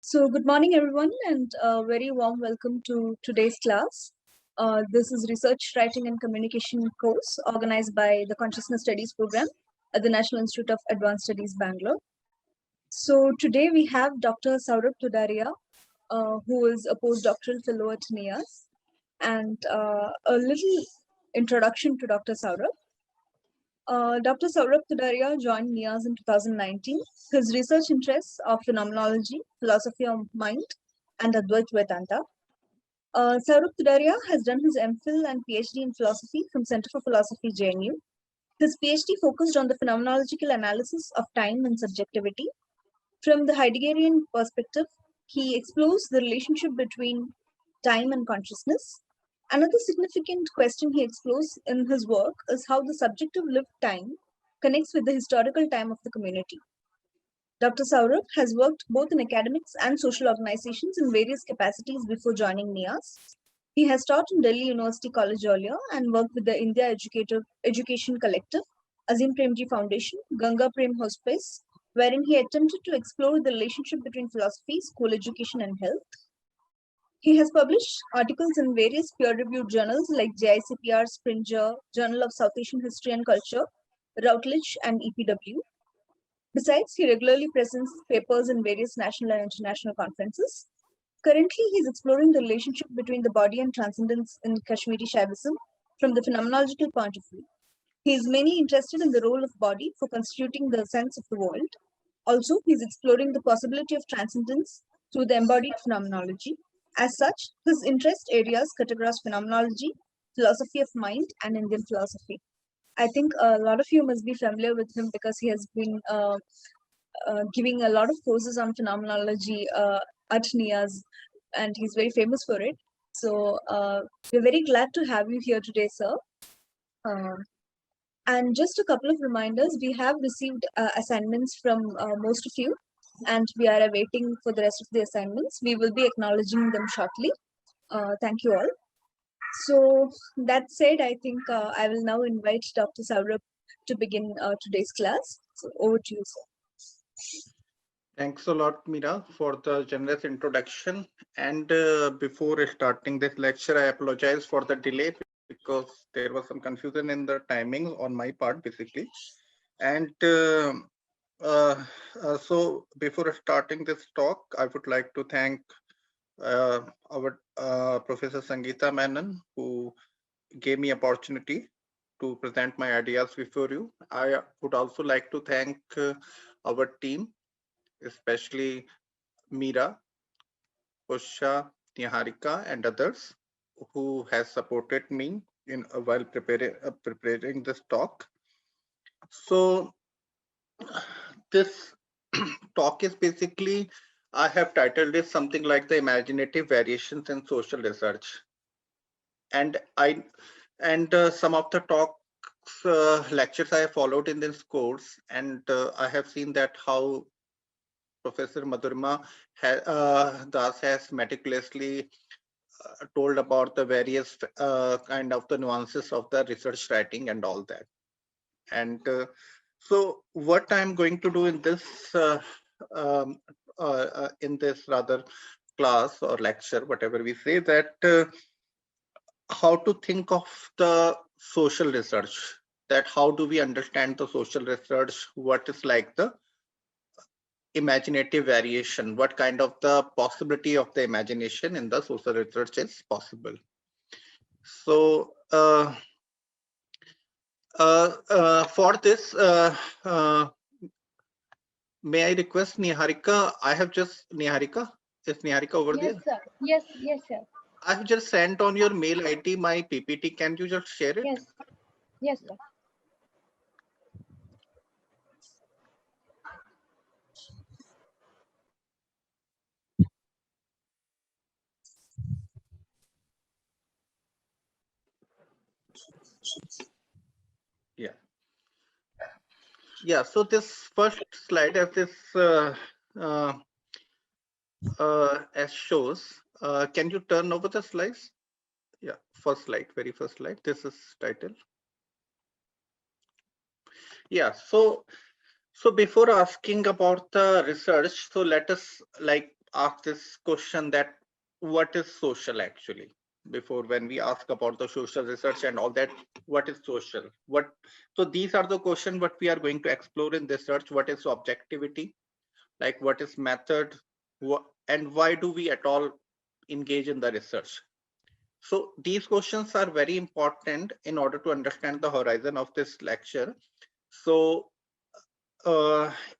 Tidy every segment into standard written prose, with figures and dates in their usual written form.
So, good morning, everyone, and a very warm welcome to today's class. This is Research, Writing, and Communication course organized by the Consciousness Studies program at the National Institute of Advanced Studies, Bangalore. So, today we have Dr. Saurabh Tudaria, who is a postdoctoral fellow at NIAS, and a little introduction to Dr. Saurabh. Dr. Saurabh Tudaria joined NIAS in 2019. His research interests are phenomenology, philosophy of mind, and Advait Vedanta. Saurabh Tudaria has done his MPhil and PhD in philosophy from Center for Philosophy, JNU. His PhD focused on the phenomenological analysis of time and subjectivity. From the Heideggerian perspective, he explores the relationship between time and consciousness. Another significant question he explores in his work is how the subjective lived time connects with the historical time of the community. Dr. Saurabh has worked both in academics and social organizations in various capacities before joining NIAS. He has taught in Delhi University College earlier and worked with the India Education Collective, Azim Premji Foundation, Ganga Prem Hospice, wherein he attempted to explore the relationship between philosophy, school education, and health. He has published articles in various peer-reviewed journals like JICPR, Springer, Journal of South Asian History and Culture, Routledge, and EPW. Besides, he regularly presents papers in various national and international conferences. Currently, he is exploring the relationship between the body and transcendence in Kashmiri Shaivism from the phenomenological point of view. He is mainly interested in the role of body for constituting the sense of the world. Also, he is exploring the possibility of transcendence through the embodied phenomenology. As such, his interest areas cut across phenomenology, philosophy of mind, and Indian philosophy. I think a lot of you must be familiar with him because he has been giving a lot of courses on phenomenology at NIAS, and he's very famous for it. So we're very glad to have you here today, sir. And just a couple of reminders, we have received assignments from most of you, and we are awaiting for the rest of the assignments. We will be acknowledging them shortly. Thank you all. So that said, I think I will now invite Dr. Saurabh to begin today's class. So over to you, sir. Thanks a lot, Mira, for the generous introduction. And before starting this lecture, I apologize for the delay because there was some confusion in the timings on my part, basically. And so before starting this talk, I would like to thank our Professor Sangeeta Menon, who gave me opportunity to present my ideas before you. I would also like to thank our team, especially Mira, Usha, Niharika, and others who has supported me in while preparing this talk. So this talk is basically, I have titled it something like the imaginative variations in social research, and some of the talks lectures I have followed in this course, and I have seen that how Professor Madhurima Das has meticulously told about the various kind of the nuances of the research writing and all that. And so what I'm going to do in this rather class or lecture, whatever we say, that how to think of the social research, that how do we understand the social research, what is like the imaginative variation, what kind of the possibility of the imagination in the social research is possible. So for this, may I request Niharika? I have just Niharika. Is Niharika over there? Yes, sir. Yes, sir. I have just sent on your mail ID my PPT. Can you just share it? Yes, sir. Yeah. Yeah. So this first slide of this as shows. Can you turn over the slides? Yeah, first slide, very first slide. This is title. Yeah, so before asking about the research, so let us, like, ask this question that what is social actually? Before, when we ask about the social research and all that, what is social? So these are the questions what we are going to explore in this search. What is objectivity? Like what is method? And why do we at all engage in the research? So these questions are very important in order to understand the horizon of this lecture. So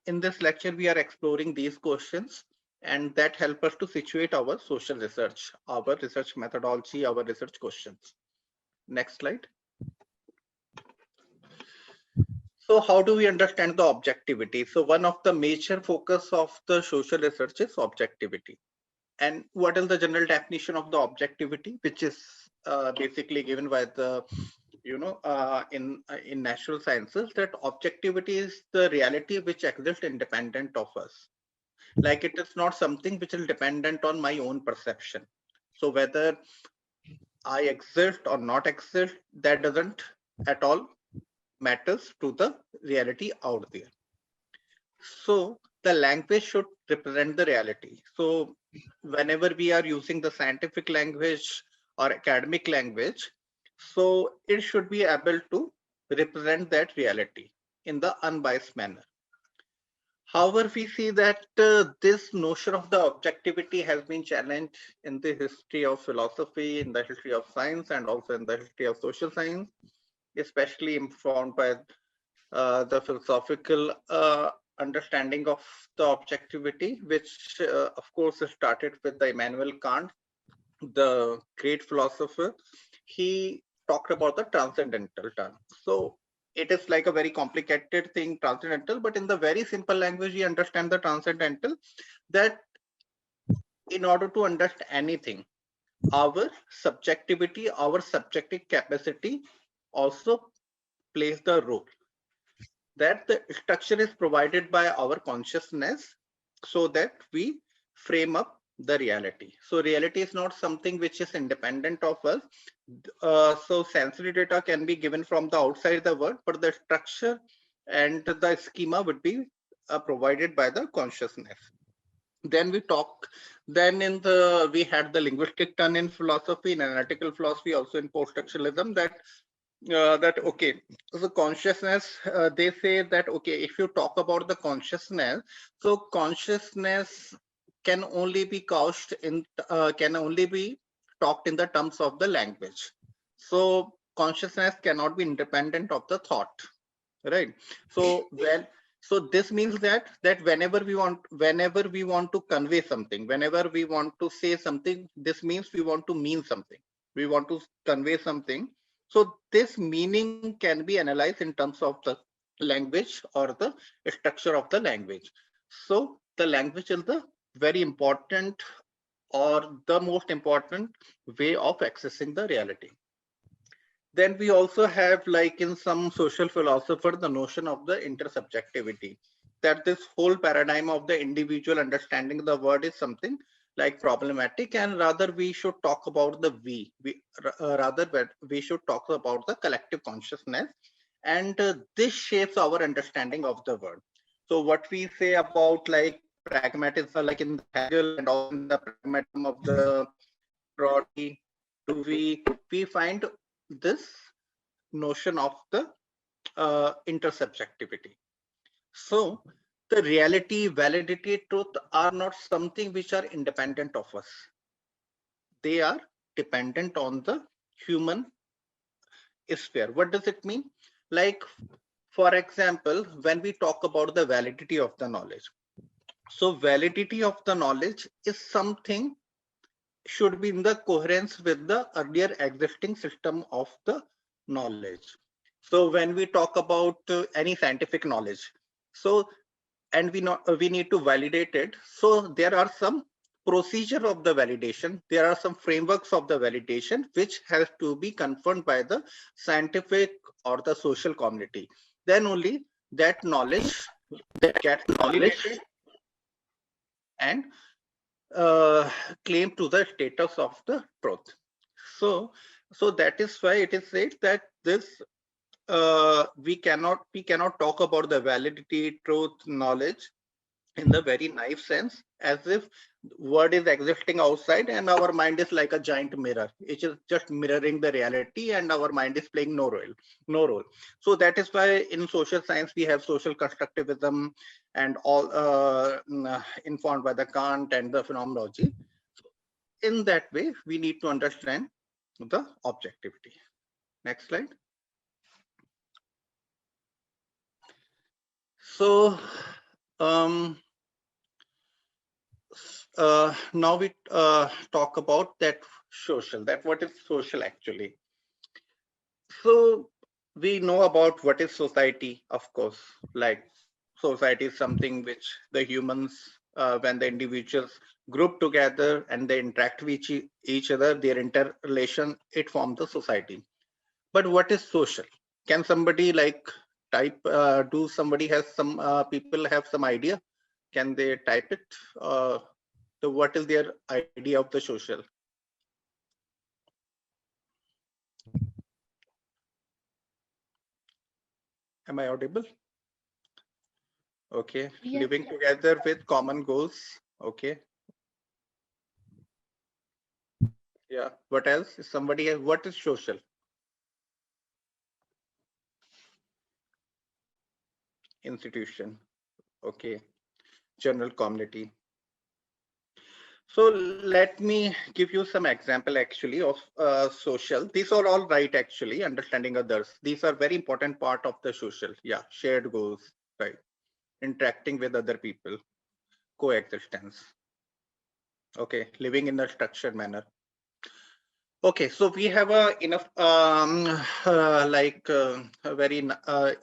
in this lecture, we are exploring these questions and that help us to situate our social research, our research methodology, our research questions. Next slide. So how do we understand the objectivity? So one of the major focus of the social research is objectivity. And what is the general definition of the objectivity, which is basically given by the, in natural sciences, that objectivity is the reality which exists independent of us. Like it is not something which is dependent on my own perception. So whether I exist or not exist, that doesn't at all matters to the reality out there. So the language should represent the reality. So whenever we are using the scientific language or academic language, so it should be able to represent that reality in the unbiased manner. However, we see that this notion of the objectivity has been challenged in the history of philosophy, in the history of science, and also in the history of social science, especially informed by the philosophical understanding of the objectivity, which of course started with the Immanuel Kant, the great philosopher. He talked about the transcendental term. So it is like a very complicated thing, transcendental, but in the very simple language, we understand the transcendental, that in order to understand anything, our subjectivity, our subjective capacity also plays the role. That the structure is provided by our consciousness so that we frame up the reality. So reality is not something which is independent of us. So sensory data can be given from the outside the world, but the structure and the schema would be provided by the consciousness. Then we had the linguistic turn in philosophy, in analytical philosophy, also in post-structuralism, that okay, so consciousness, they say that okay, if you talk about the consciousness, so consciousness can only be couched in can only be talked in the terms of the language. So consciousness cannot be independent of the thought, right? So so this means that whenever we want to convey something, whenever we want to say something, this means we want to mean something, we want to convey something. So this meaning can be analyzed in terms of the language or the structure of the language. So the language is the very important or the most important way of accessing the reality. Then we also have, like in some social philosopher, the notion of the intersubjectivity, that this whole paradigm of the individual understanding the word is something like problematic, and rather we should talk about the we should talk about the collective consciousness, and this shapes our understanding of the word. So what we say about like pragmatism, like in the Hegel and also in the pragmatism of the Trotsky, we find this notion of the intersubjectivity. So the reality, validity, truth are not something which are independent of us. They are dependent on the human sphere. What does it mean? Like, for example, when we talk about the validity of the knowledge. So validity of the knowledge is something should be in the coherence with the earlier existing system of the knowledge. So when we talk about any scientific knowledge, so and we need to validate it. So there are some procedure of the validation. There are some frameworks of the validation which has to be confirmed by the scientific or the social community. Then only that knowledge that gets validated and claim to the status of the truth. So that is why it is said that this we cannot talk about the validity, truth, knowledge in the very naive sense, as if word is existing outside and our mind is like a giant mirror. It is just mirroring the reality and our mind is playing no role. So that is why in social science we have social constructivism and all informed by the Kant and the phenomenology. In that way, we need to understand the objectivity. Next slide. So now we talk about that social, that what is social actually. So we know about what is society, of course, like society is something which the humans, when the individuals group together and they interact with each other, their interrelation, it forms the society. But what is social? Can somebody like type, do somebody has some, people have some idea? Can they type it? So what is their idea of the social? Am I audible? Okay, Yes, living yes. together with common goals. Okay, yeah. What else? Somebody has, what is social? Institution. Okay, general community. So let me give you some example actually of social. These are all right actually, understanding others. These are very important part of the social. Yeah, shared goals, right? Interacting with other people, coexistence. Okay, living in a structured manner. Okay, so we have enough very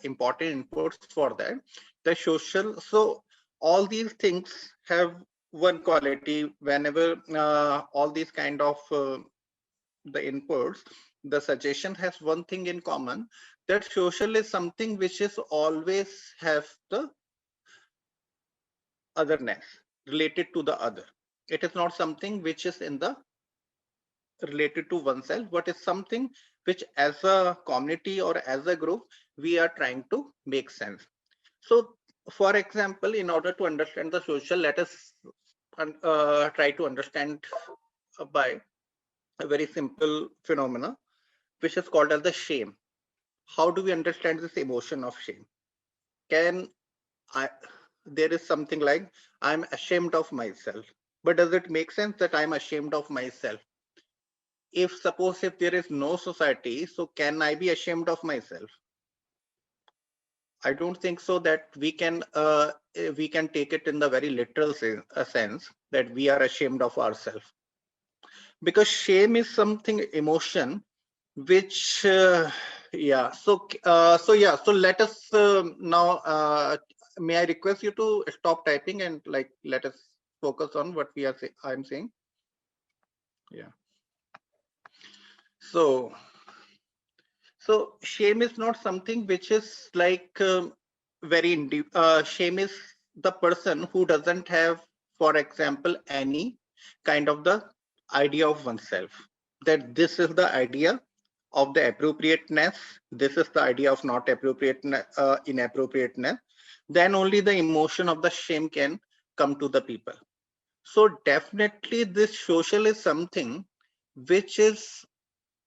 important inputs for that. The social, so all these things have one quality. Whenever all these kind of the inputs, the suggestion has one thing in common, that social is something which is always have the otherness related to the other. It is not something which is in the related to oneself, but is something which as a community or as a group, we are trying to make sense. So for example, in order to understand the social, let us try to understand by a very simple phenomena, which is called as the shame. How do we understand this emotion of shame? Can I, there is something like, I'm ashamed of myself, but does it make sense that I'm ashamed of myself? If suppose if there is no society, so can I be ashamed of myself? I don't think so that we can take it in the very literal sense that we are ashamed of ourselves, because shame is something emotion which yeah. So let us now may I request you to stop typing and like let us focus on what we are I'm saying. Yeah. So shame is not something which is like shame is the person who doesn't have, for example, any kind of the idea of oneself, that this is the idea of the appropriateness, this is the idea of not appropriateness, inappropriateness, then only the emotion of the shame can come to the people. So definitely this social is something which is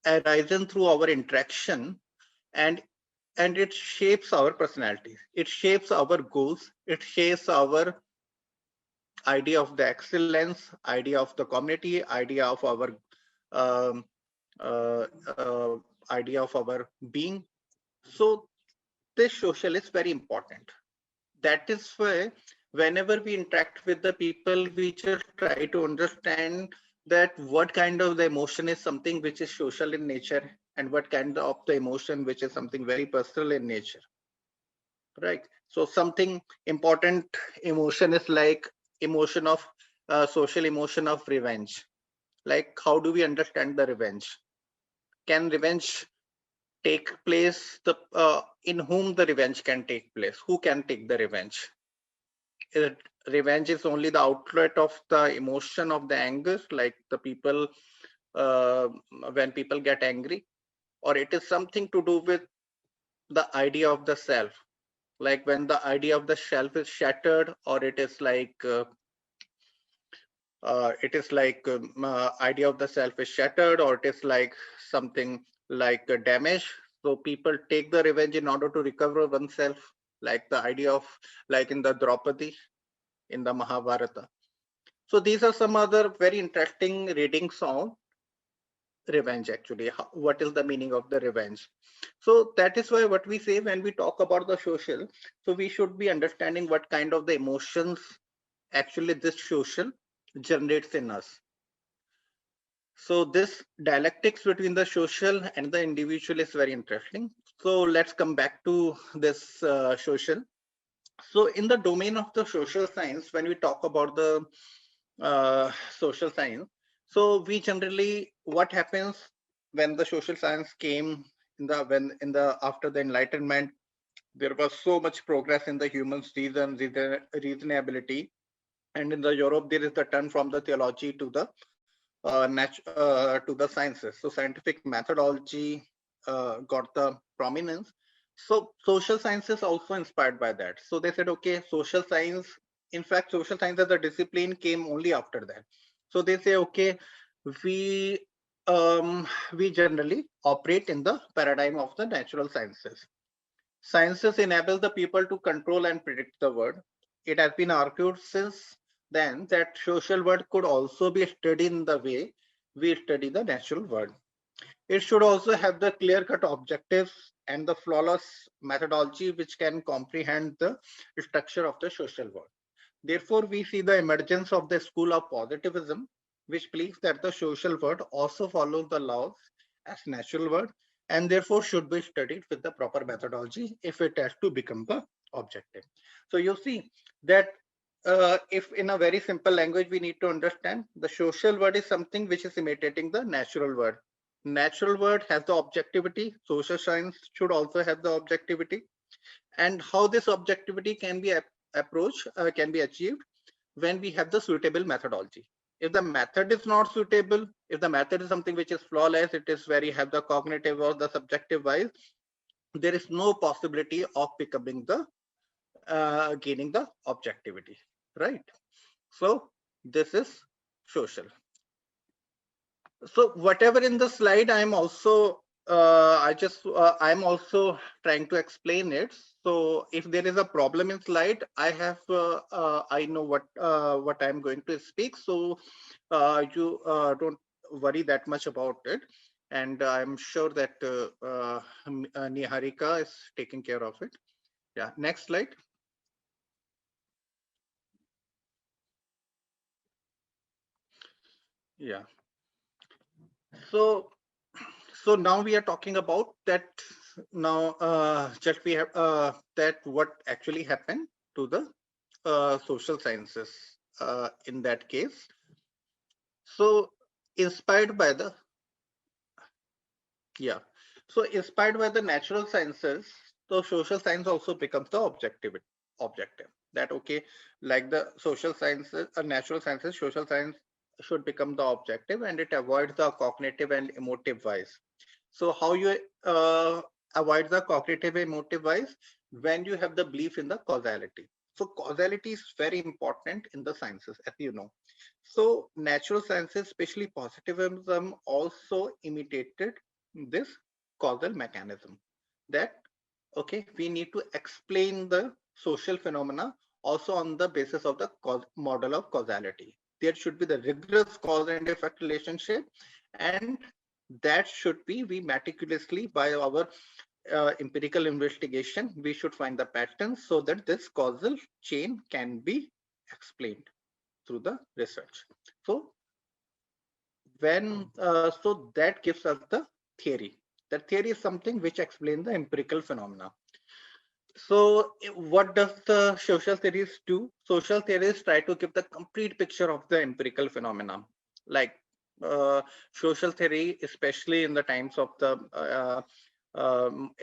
arisen through our interaction, and it shapes our personalities, it shapes our goals, it shapes our idea of the excellence, idea of the community, idea of our um, uh, uh, idea of our being. So this social is very important. That is why whenever we interact with the people, we just try to understand that what kind of the emotion is something which is social in nature and what kind of the emotion which is something very personal in nature, right? So something important emotion is like emotion of social emotion of revenge. Like how do we understand the revenge? Can revenge take place, the in whom the revenge can take place, who can take the revenge? It, revenge is only the outlet of the emotion of the anger, like the people uh, when people get angry, or it is something to do with the idea of the self, like when the idea of the self is shattered, or it is like idea of the self is shattered, or it is like something like a damage. So people take the revenge in order to recover oneself, like the idea of, like in the Draupadi in the Mahabharata. So these are some other very interesting readings on revenge. Actually, what is the meaning of the revenge? So that is why what we say when we talk about the social, so we should be understanding what kind of the emotions actually this social generates in us. So this dialectics between the social and the individual is very interesting. So let's come back to this social. So in the domain of the social science, when we talk about the social science, so we generally, what happens when the social science came in the, when in the after the Enlightenment, there was so much progress in the human's reasonability, and in the Europe there is the turn from the theology to the to the sciences. So scientific methodology got the prominence. So social sciences also inspired by that. So they said, okay, social science, in fact, social science as a discipline came only after that. So they say, okay, we we generally operate in the paradigm of the natural sciences. Sciences enable the people to control and predict the world. It has been argued since then that social world could also be studied in the way we study the natural world. It should also have the clear-cut objectives and the flawless methodology which can comprehend the structure of the social world. Therefore, we see the emergence of the school of positivism, which believes that the social world also follows the laws as natural world, and therefore should be studied with the proper methodology if it has to become the objective. So you see that if in a very simple language we need to understand, the social world is something which is imitating the natural world. Natural world has the objectivity, social science should also have the objectivity. And how this objectivity can be approached, can be achieved when we have the suitable methodology. If the method is not suitable, if the method is something which is flawless, it is very have the cognitive or the subjective wise, there is no possibility of becoming the gaining the objectivity, right? So this is social. So whatever in the slide, I'm also I'm also trying to explain it. So if there is a problem in slide, I know what I'm going to speak. So you don't worry that much about it, and I'm sure that Niharika is taking care of it. Yeah, next slide. Yeah. So now we are talking about that. Now just we have that what actually happened to the social sciences in that case. So inspired by the, yeah, so inspired by the natural sciences, so social science also becomes the objective, that okay, like the social sciences, natural sciences, social science should become the objective, and it avoids the cognitive and emotive wise. So how you avoid the cognitive emotive wise? When you have the belief in the causality. So causality is very important in the sciences, as you know. So natural sciences, especially positivism, also imitated this causal mechanism, that okay, we need to explain the social phenomena also on the basis of the model of causality. There should be the rigorous cause and effect relationship, and that should be, we meticulously by our empirical investigation, we should find the patterns so that this causal chain can be explained through the research. So when so that gives us the theory. The theory is something which explains the empirical phenomena. So what does the social theories do? Social theories try to give the complete picture of the empirical phenomena. Like social theory, especially in the times of the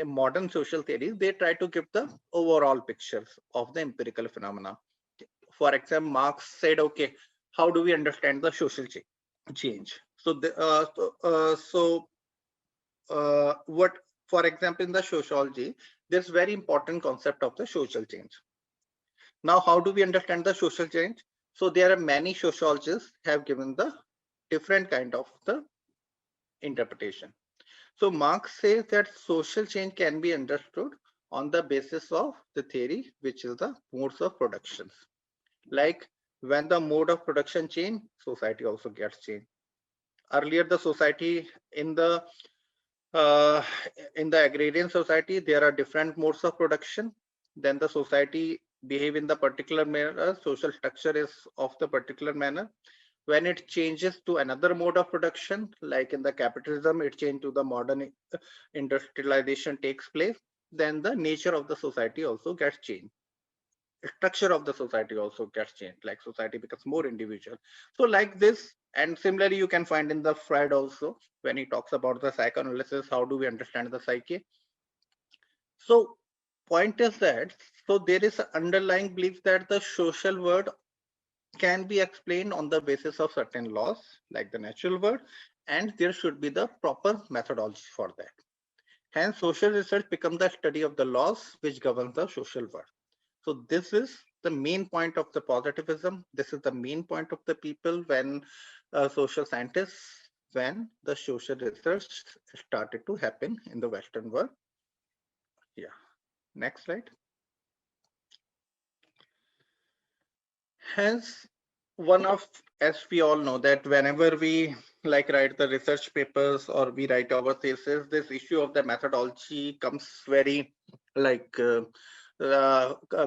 modern social theories, they try to give the overall pictures of the empirical phenomena. For example, Marx said, okay, how do we understand the social change? So, what, for example, in the sociology, this very important concept of the social change. Now, how do we understand the social change? So there are many sociologists have given the different kind of the interpretation. So Marx says that social change can be understood on the basis of the theory, which is the modes of production. Like when the mode of production change, society also gets changed. Earlier, the society uh, in the agrarian society, there are different modes of production. Then the society behave in the particular manner, social structure is of the particular manner. When it changes to another mode of production, like in the capitalism, it changed to the modern industrialization takes place, then the nature of the society also gets changed. Structure of the society also gets changed, like society becomes more individual. So like this, and similarly you can find in the Freud also, when he talks about the psychoanalysis, how do we understand the psyche. So point is that, so there is an underlying belief that the social world can be explained on the basis of certain laws, like the natural world, and there should be the proper methodology for that. Hence, social research becomes the study of the laws which govern the social world. So this is the main point of the positivism. This is the main point of the people when social scientists, when the social research started to happen in the Western world. Yeah, next slide. Hence, one of, as we all know, that whenever we like write the research papers or we write our thesis, this issue of the methodology comes very like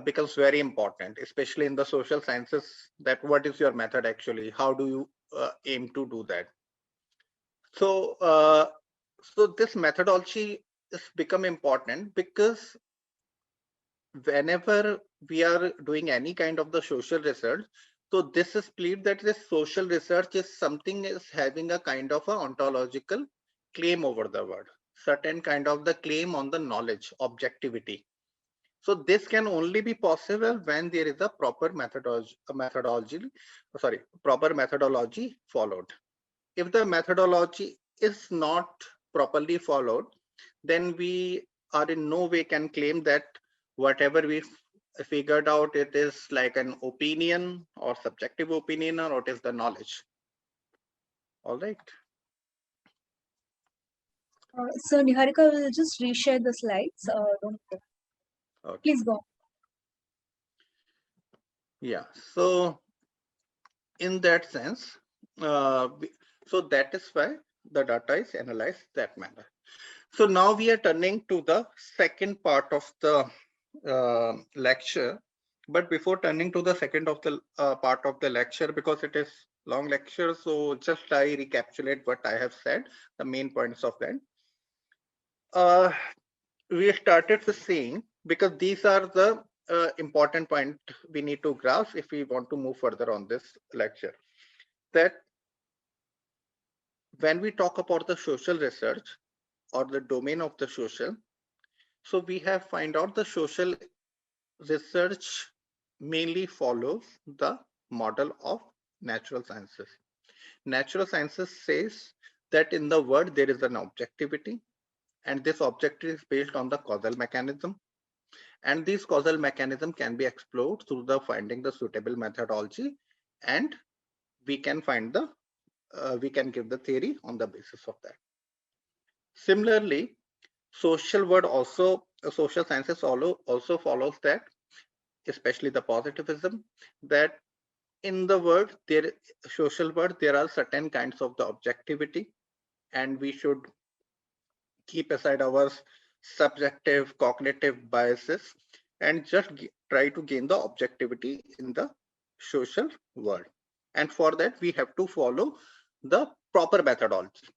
becomes very important, especially in the social sciences. That what is your method actually? How do you aim to do that? So, so this methodology has become important because whenever we are doing any kind of the social research, so this is clear that this social research is something is having a kind of a ontological claim over the word, certain kind of the claim on the knowledge, objectivity. So this can only be possible when there is a proper proper methodology followed. If the methodology is not properly followed, then we are in no way can claim that whatever we figured out, it is like an opinion or subjective opinion, or it is the knowledge. All right. So Niharika will just reshare the slides. Don't worry. Okay. Please go. Yeah. So in that sense, so that is why the data is analyzed that manner. So now we are turning to the second part of the lecture. But before turning to the second of the part of the lecture, because it is long lecture, so just I recapitulate what I have said, the main points of that. We started with saying, because these are the important point we need to grasp if we want to move further on this lecture, that when we talk about the social research or the domain of the social, so we have find out the social research mainly follows the model of natural sciences. Natural sciences says that in the world there is an objectivity, and this objectivity is based on the causal mechanism. And this causal mechanism can be explored through the finding the suitable methodology, and we can find the we can give the theory on the basis of that. Similarly, social world also social sciences also follows that, especially the positivism, that in the world there social world there are certain kinds of the objectivity, and we should keep aside our subjective cognitive biases and just try to gain the objectivity in the social world. And for that we have to follow the proper methodology.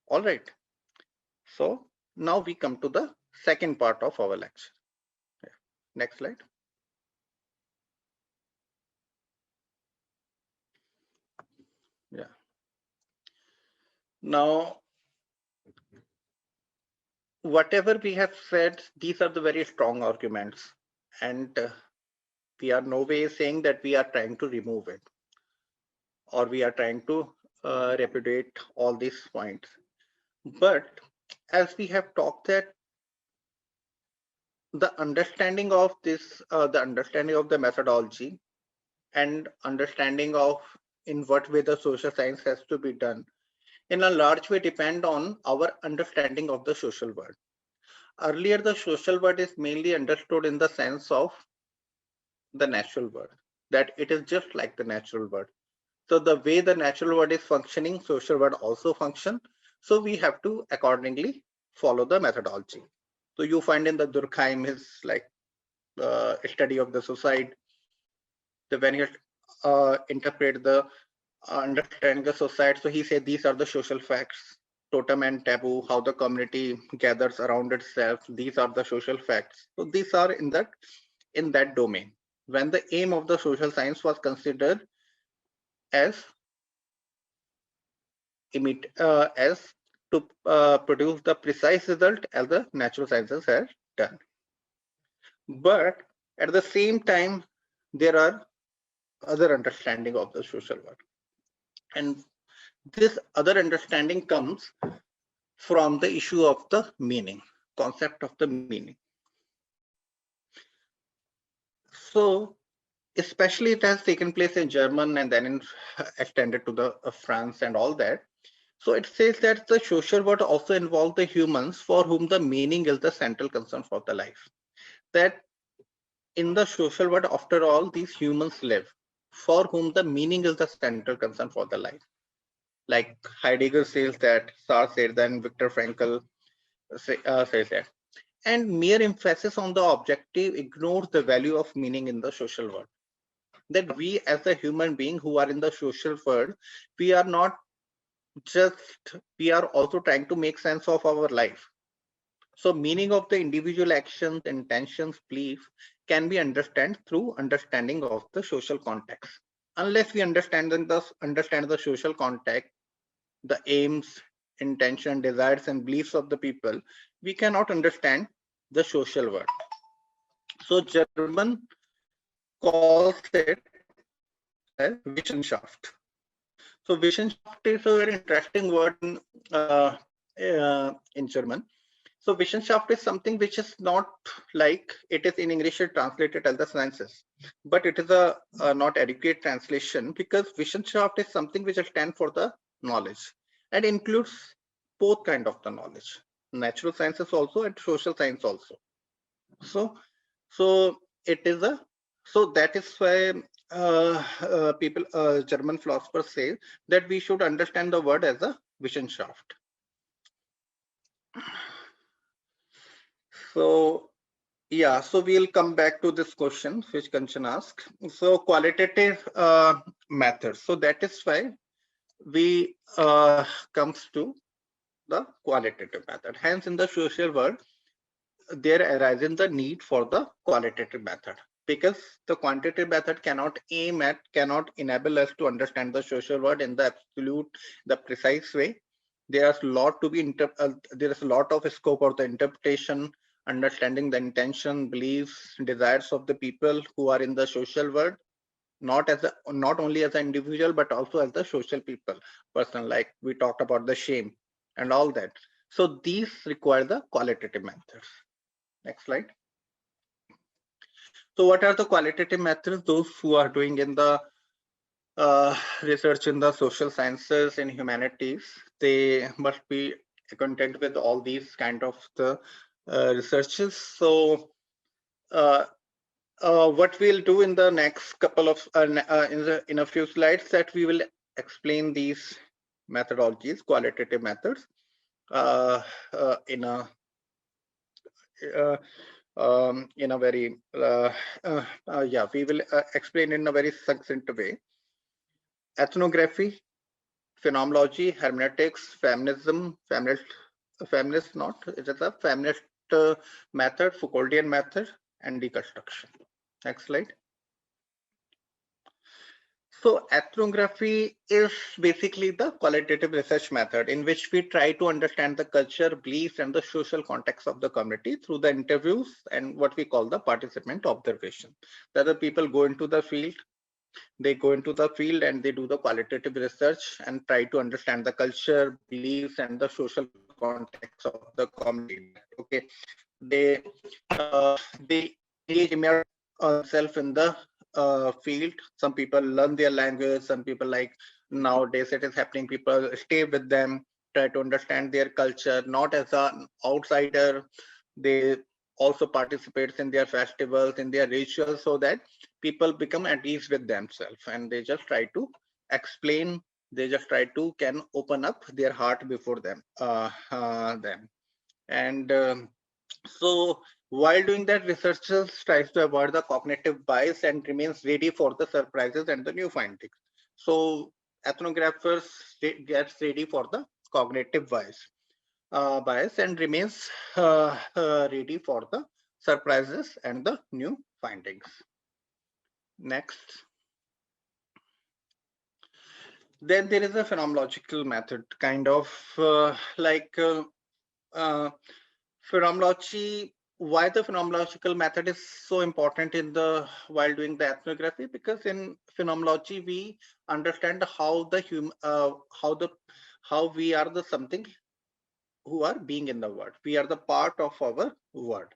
All right, so now we come to the second part of our lecture. Next slide. Yeah. Now, whatever we have said, these are the very strong arguments, and we are no way saying that we are trying to remove it or we are trying to repudiate all these points. But as we have talked that the understanding of this, the understanding of the methodology and understanding of in what way the social science has to be done in a large way depend on our understanding of the social world. Earlier, the social world is mainly understood in the sense of the natural world, that it is just like the natural world. So the way the natural world is functioning, social world also function. So we have to accordingly follow the methodology. So you find in the Durkheim his like study of the society, the when he interpret the understanding the society. So he said these are the social facts, totem and taboo, how the community gathers around itself. These are the social facts. So these are in that domain. When the aim of the social science was considered as as to produce the precise result as the natural sciences have done. But at the same time, there are other understanding of the social world. And this other understanding comes from the issue of the meaning, concept of the meaning. So, especially it has taken place in German and then extended to the France and all that. So it says that the social world also involves the humans for whom the meaning is the central concern for the life. That in the social world, after all, these humans live, for whom the meaning is the central concern for the life. Like Heidegger says that, Sartre said that, and Viktor Frankl says that. And mere emphasis on the objective ignores the value of meaning in the social world. That we as a human being who are in the social world, we are not just, we are also trying to make sense of our life. So meaning of the individual actions, intentions, beliefs can be understood through understanding of the social context. Unless we understand the social context, the aims, intention, desires, and beliefs of the people, we cannot understand the social world. So German calls it as Wissenschaft. So Wissenschaft is a very interesting word in German. So Wissenschaft is something which is not like it is in English translated as the sciences, but it is a not adequate translation because Wissenschaft is something which stands for the knowledge and includes both kind of the knowledge, natural sciences also and social science also. So it is a, so that is why people, German philosophers say that we should understand the word as a Wissenschaft. So yeah, so we'll come back to this question which Kanchan asked. So qualitative methods. So that is why we comes to the qualitative method. Hence, in the social world, there arises the need for the qualitative method because the quantitative method cannot aim at, cannot enable us to understand the social world in the absolute, the precise way. There's a lot to be there is a lot of scope for the interpretation, understanding the intention, beliefs, desires of the people who are in the social world, not as a, not only as an individual but also as the social people person, like we talked about the shame and all that. So these require the qualitative methods. Next slide. So what are the qualitative methods? Those who are doing in the research in the social sciences and humanities, they must be content with all these kind of the researches. So what we'll do in the next couple of in a few slides, that we will explain these methodologies, qualitative methods, in a very yeah, we will explain in a very succinct way. Ethnography, phenomenology, hermeneutics, feminism, feminist not, it is a feminist method, Foucauldian method, and deconstruction. Next slide. So ethnography is basically the qualitative research method in which we try to understand the culture, beliefs, and the social context of the community through the interviews and what we call the participant observation. The other people go into the field, and they do the qualitative research and try to understand the culture, beliefs, and the social context of the community. Okay, they they engage themselves in the field. Some people learn their language. Some people, like nowadays it is happening, people stay with them, try to understand their culture, not as an outsider. They also participate in their festivals, in their rituals, so that people become at ease with themselves, and they just try to explain, they just try to can open up their heart before them. And so while doing that, researchers tries to avoid the cognitive bias and remains ready for the surprises and the new findings. So ethnographers gets ready for the cognitive bias and remains ready for the surprises and the new findings. Next. Then there is a phenomenological method, kind of like phenomenology. Why the phenomenological method is so important in the while doing the ethnography? Because in phenomenology we understand how the how we are the something who are being in the world. We are the part of our world,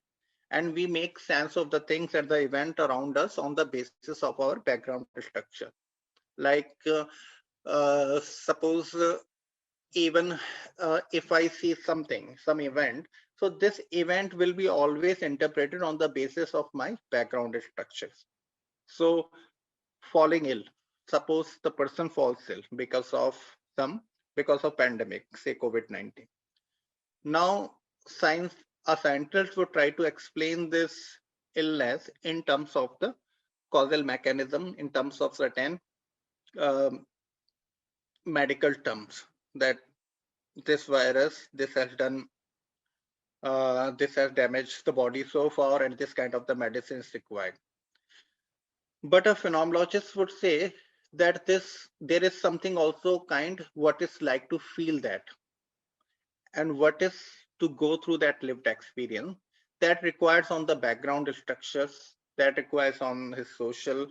and we make sense of the things and the event around us on the basis of our background structure. Like suppose even if I see something, some event, so this event will be always interpreted on the basis of my background structures. So falling ill, suppose the person falls ill because of pandemic, say COVID-19. Now a scientist would try to explain this illness in terms of the causal mechanism, in terms of certain um, medical terms, that this virus, this has damaged the body so far, and this kind of the medicine is required. But a phenomenologist would say that there is something also kind what is like to feel that, and what is to go through that lived experience, that requires on the background structures, that requires on his social,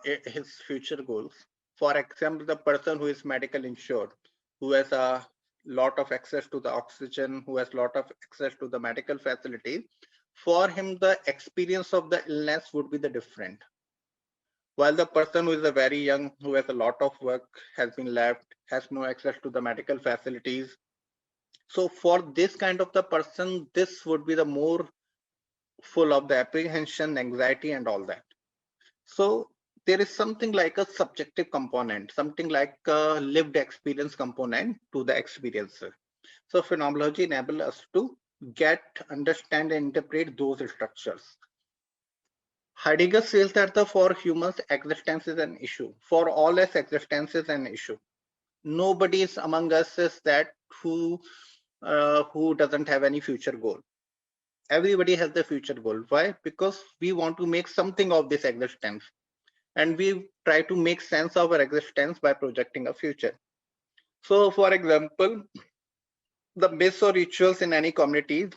his future goals. For example, the person who is medical insured, who has a lot of access to the oxygen, who has a lot of access to the medical facilities, for him the experience of the illness would be the different. While the person who is a very young, who has a lot of work, has been left, has no access to the medical facilities, so for this kind of the person, this would be the more full of the apprehension, anxiety, and all that. So there is something like a subjective component, something like a lived experience component to the experiencer. So phenomenology enables us to get, understand, and interpret those structures. Heidegger says that for humans, existence is an issue. For all us, existence is an issue. Nobody is among us is that who doesn't have any future goal. Everybody has the future goal. Why? Because we want to make something of this existence, and we try to make sense of our existence by projecting a future. So for example, the myths or rituals in any community,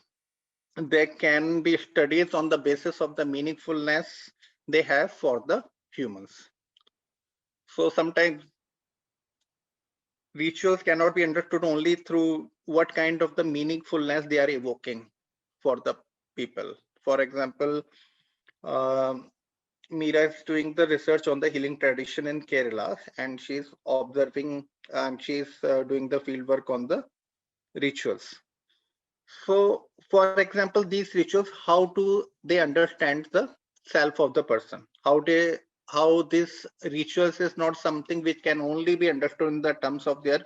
they can be studied on the basis of the meaningfulness they have for the humans. So sometimes rituals cannot be understood only through what kind of the meaningfulness they are evoking for the people. For example, Meera is doing the research on the healing tradition in Kerala, and she's observing and she's doing the field work on the rituals. So, for example, these rituals, how do they understand the self of the person? How this rituals is not something which can only be understood in the terms of their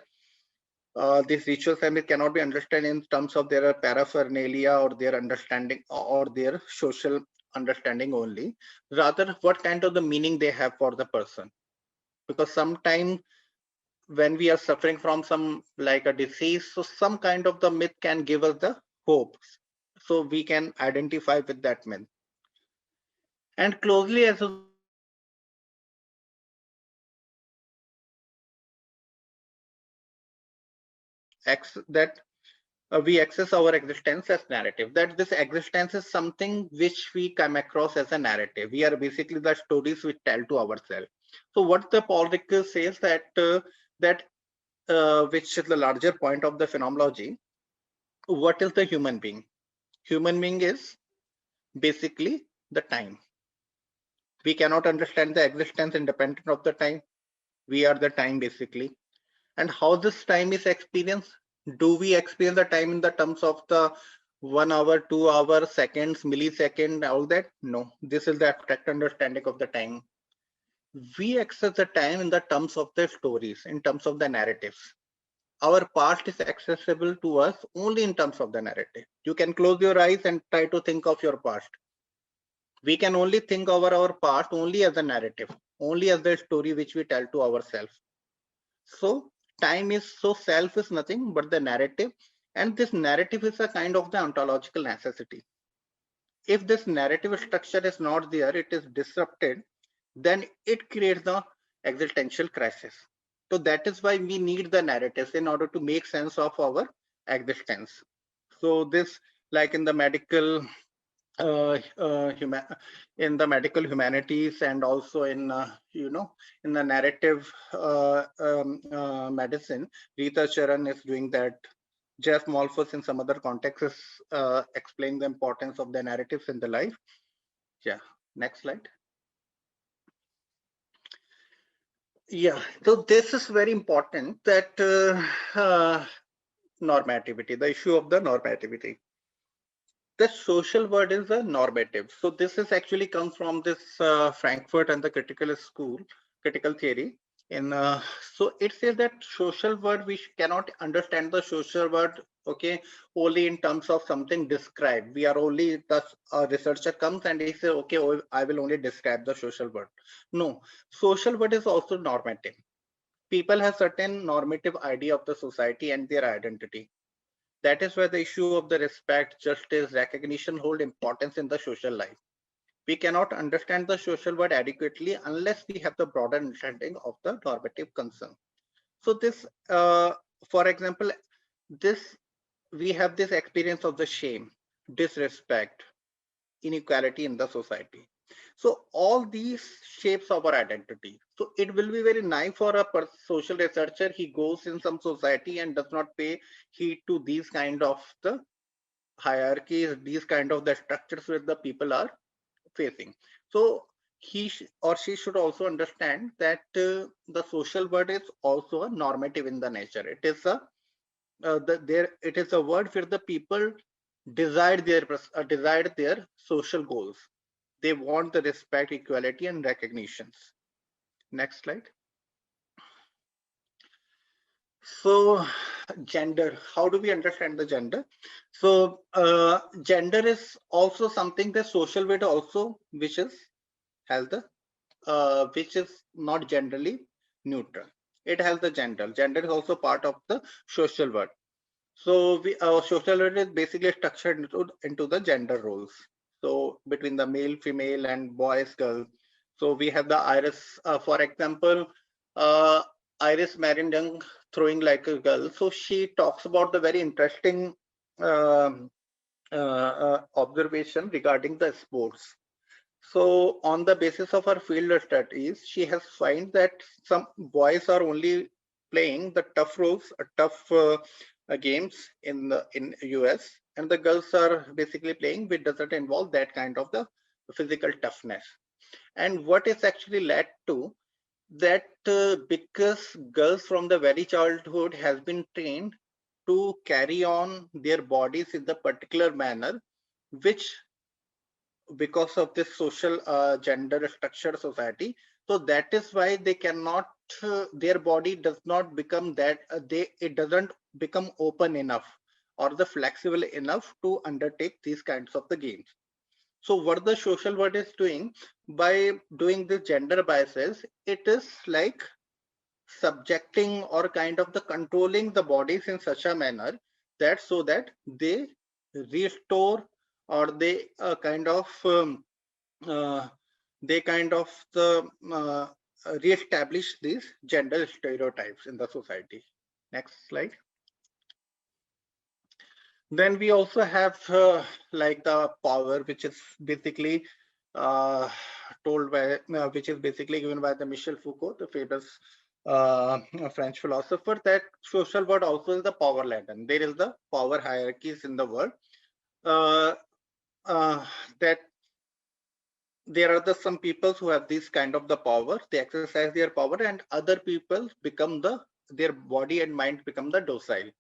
these rituals, and it cannot be understood in terms of their paraphernalia or their understanding or their social understanding only. Rather, what kind of the meaning they have for the person. Because sometimes when we are suffering from some like a disease, so some kind of the myth can give us the hope. So we can identify with that myth. And closely associated with this phenomenology is the that we access our existence as narrative, that this existence is something which we come across as a narrative. We are basically the stories we tell to ourselves. So what the Paul Ricoeur says that which is the larger point of the phenomenology, what is the human being? Human being is basically the time. We cannot understand the existence independent of the time. We are the time basically. And how this time is experienced? Do we experience the time in the terms of the 1 hour, 2 hour, seconds, millisecond, all that? No, this is the abstract understanding of the time. We access the time in the terms of the stories, in terms of the narratives. Our past is accessible to us only in terms of the narrative. You can close your eyes and try to think of your past. We can only think over our past only as a narrative, only as the story which we tell to ourselves. So time is, so self is nothing but the narrative, and this narrative is a kind of the ontological necessity. If this narrative structure is not there, it is disrupted, then it creates the existential crisis. So that is why we need the narratives in order to make sense of our existence. So this, like in the medical in the medical humanities, and also in in the narrative medicine, Rita Charan is doing that. Jeff Malfus in some other contexts is explaining the importance of the narratives in the life. Yeah, next slide. Yeah, so this is very important, that normativity, the issue of the normativity. The social word is a normative. So this is actually comes from this Frankfurt and the critical school, critical theory. So it says that social word, we cannot understand the social word, okay, only in terms of something described. We are only, the researcher comes and he says, okay, oh, I will only describe the social word. No, social word is also normative. People have certain normative idea of the society and their identity. That is where the issue of the respect, justice, recognition hold importance in the social life. We cannot understand the social world adequately unless we have the broader understanding of the normative concern. So this, for example, this, we have this experience of the shame, disrespect, inequality in the society. So all these shapes our identity. So it will be very nice for a social researcher. He goes in some society and does not pay heed to these kind of the hierarchies, these kind of the structures where the people are facing. So he or she should also understand that the social word is also a normative in the nature. It is a it is a word where the people desired their social goals. They want the respect, equality, and recognitions. Next slide. So gender, how do we understand the gender? So gender is also something that social weight also, which is has the which is not generally neutral. It has the gender. Gender is also part of the social word. So our social word is basically structured into the gender roles. So between the male, female, and boys, girls. So we have the Iris, for example, uh, Iris Marion Young throwing like a girl. So she talks about the very interesting um, observation regarding the sports. So on the basis of her field studies, she has found that some boys are only playing the tough roles, tough games in US, and the girls are basically playing which doesn't involve that kind of the physical toughness. And what is actually led to that, because girls from the very childhood has been trained to carry on their bodies in the particular manner, which because of this social gender structured society. So that is why they cannot, their body does not become that, it doesn't become open enough or the flexible enough to undertake these kinds of the games. So what the social world is doing by doing this gender biases, it is like subjecting or kind of the controlling the bodies in such a manner that so that they restore, or they uh, they kind of the re-establish these gender stereotypes in the society. Next slide. Then we also have like the power, which is basically told by which is basically given by the Michel Foucault, the famous a French philosopher, that social world also is the power ladder. There is the power hierarchies in the world. Uh, that there are some people who have this kind of the power, they exercise their power, and other people become their body and mind become the docile.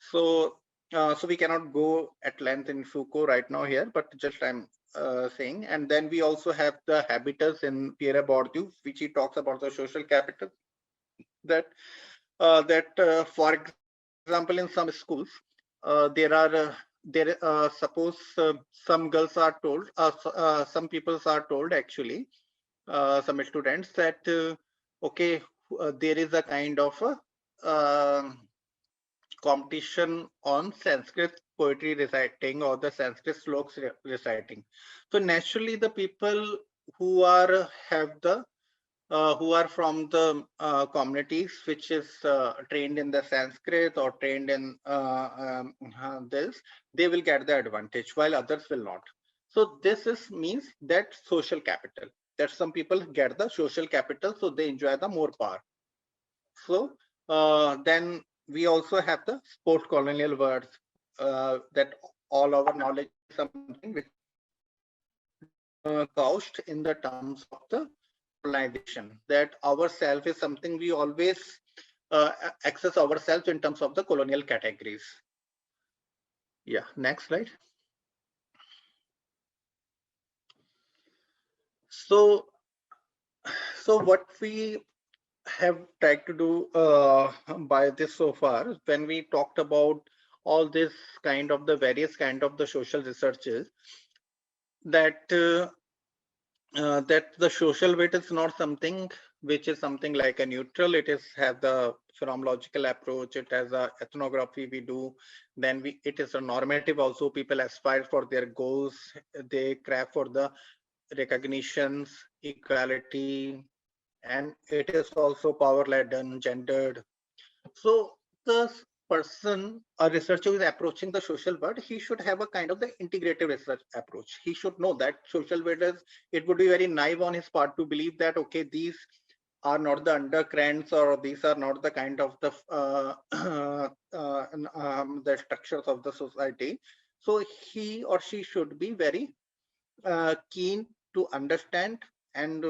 So so we cannot go at length in Foucault right now here, but just I'm saying. And then we also have the habitus in Pierre Bourdieu, which he talks about the social capital, that for example, in some schools there are suppose some girls are told, some people are told actually, some students, that okay, there is a kind of a competition on Sanskrit poetry reciting or the Sanskrit sloks reciting. So naturally, the people who are have the who are from the communities which is trained in the Sanskrit or trained in this, they will get the advantage while others will not. So this is means that social capital, that some people get the social capital, so they enjoy the more power. So then we also have the post-colonial words, that all our knowledge is something which couched in the terms of the colonization, that ourself is something we always access ourselves in terms of the colonial categories. Yeah, next slide. So what we have tried to do by this so far, when we talked about all this kind of the various kind of the social researches, that that the social weight is not something which is something like a neutral. It is have the phenomenological approach. It has a ethnography we do. Then it is a normative also. People aspire for their goals. They craft for the recognitions, equality, and it is also power laden, gendered. So the person, a researcher who is approaching the social world, he should have a kind of the integrative research approach. He should know that social world is, it would be very naive on his part to believe that, okay, these are not the undercurrents, or these are not the kind of the the structures of the society. So he or she should be very keen to understand, and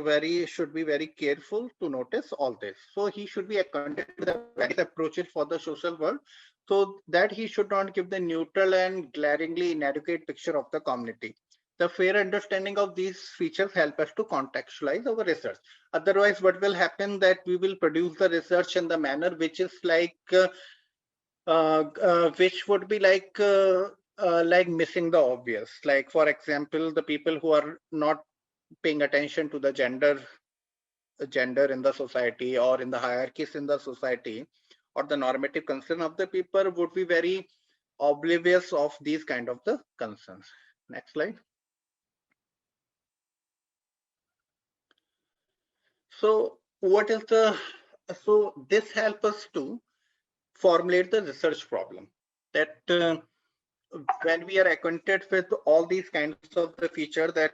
should be very careful to notice all this. So he should be acquainted with the various approaches for the social world, so that he should not give the neutral and glaringly inadequate picture of the community. The fair understanding of these features help us to contextualize our research. Otherwise, what will happen, that we will produce the research in the manner which is which would be like missing the obvious. Like, for example, the people who are not paying attention to the gender in the society, or in the hierarchies in the society, or the normative concern of the people, would be very oblivious of these kind of the concerns. Next slide. So what is the, so this helps us to formulate the research problem, that when we are acquainted with all these kinds of the feature that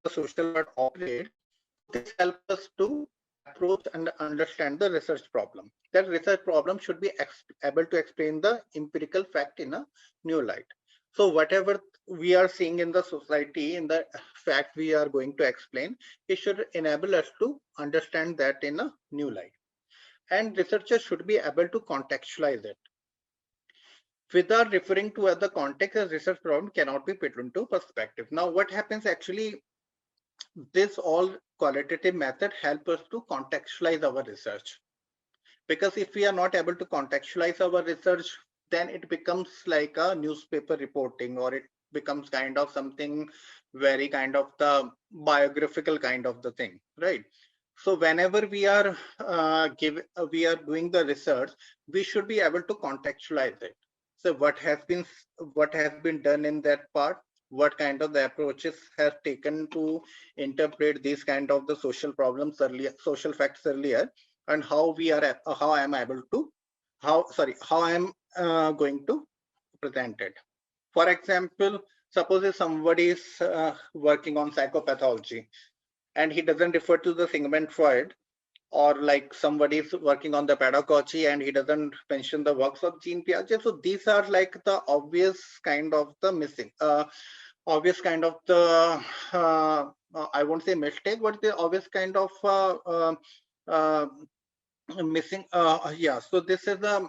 the social world operate, this helps us to approach and understand the research problem. That research problem should be able to explain the empirical fact in a new light. So whatever we are seeing in the society, in the fact we are going to explain, it should enable us to understand that in a new light. And researchers should be able to contextualize it. Without referring to other context, a research problem cannot be put into perspective. Now, what happens actually, this all qualitative method help us to contextualize our research. Because if we are not able to contextualize our research, then it becomes like a newspaper reporting, or it becomes kind of something very kind of the biographical kind of the thing, right? So whenever we are we are doing the research, we should be able to contextualize it. So what has been done in that part, what kind of the approaches have taken to interpret these kind of the social problems earlier, social facts earlier, and how we are how I am able to how I am going to present it. For example, suppose if somebody is working on psychopathology, and he doesn't refer to the Sigmund Freud, or like somebody is working on the pedagogy and he doesn't mention the works of Jean Piaget. So these are like the obvious kind of the missing, obvious kind of the, I won't say mistake, but the obvious kind of uh, missing. Yeah, so this is a,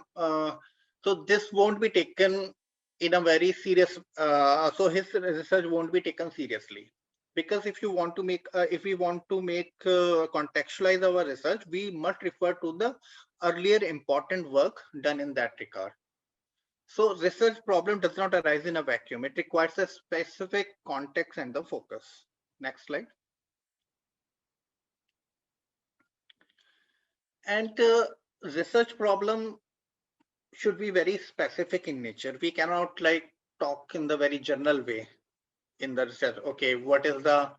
so this won't be taken in a very serious, so his research won't be taken seriously. Because if you want to make, if we want to make contextualize our research, we must refer to the earlier important work done in that regard. So research problem does not arise in a vacuum. It requires a specific context and the focus. Next slide. And research problem should be very specific in nature. We cannot like talk in the very general way in the research. Okay, what is the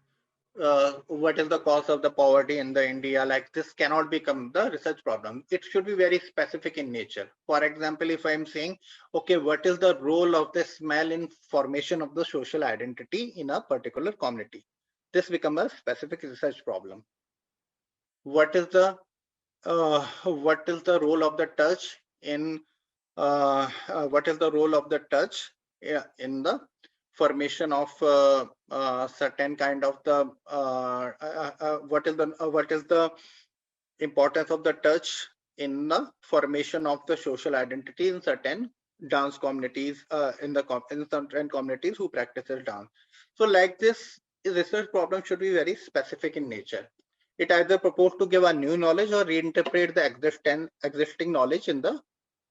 cause of the poverty in the India? Like this cannot become the research problem. It should be very specific in nature. For example, if I'm saying, okay, what is the role of the smell in formation of the social identity in a particular community? This becomes a specific research problem. What is the role of the touch in what is the role of the touch in the formation of certain kind of the what is the importance of the touch in the formation of the social identity in certain dance communities, in certain communities who practices dance. So like this research problem should be very specific in nature. It either propose to give a new knowledge or reinterpret the existing knowledge in the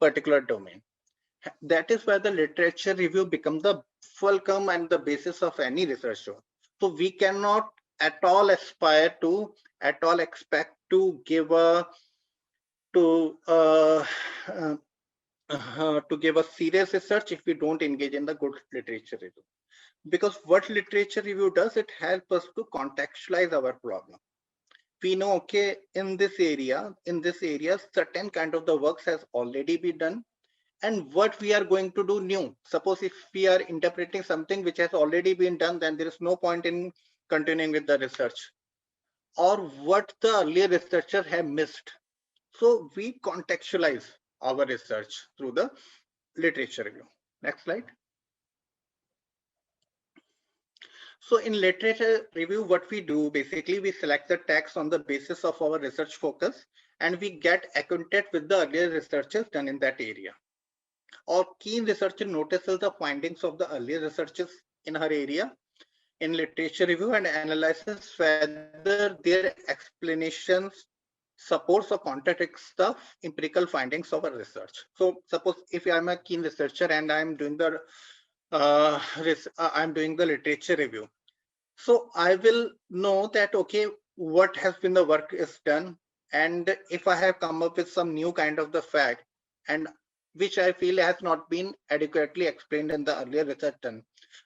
particular domain. That is where the literature review becomes the fulcrum and the basis of any research work. So we cannot at all aspire to, at all expect to give a, to to give a serious research if we don't engage in the good literature review. Because what literature review does, it helps us to contextualize our problem. We know, okay, in this area, certain kind of the works has already been done, and what we are going to do new. Suppose if we are interpreting something which has already been done, then there is no point in continuing with the research, or what the earlier researchers have missed. So we contextualize our research through the literature review. Next slide. So in literature review, what we do, basically we select the text on the basis of our research focus, and we get acquainted with the earlier researches done in that area. Our keen researcher notices the findings of the earlier researchers in her area in literature review and analyzes whether their explanations supports or contradicts the empirical findings of a research. So suppose if I'm a keen researcher and I'm doing the literature review, so I will know that, okay, what has been the work is done, and if I have come up with some new kind of the fact, and which I feel has not been adequately explained in the earlier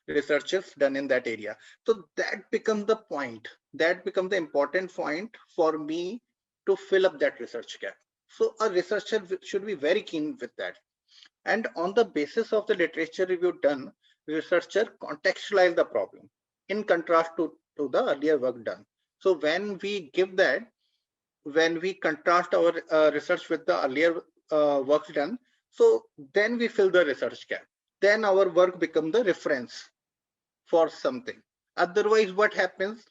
researches done in that area. So that becomes the point. That becomes the important point for me to fill up that research gap. So a researcher should be very keen with that. And on the basis of the literature review done, researcher contextualize the problem in contrast to the earlier work done. So when we give that, when we contrast our research with the earlier work done, so then we fill the research gap. Then our work becomes the reference for something. Otherwise, what happens?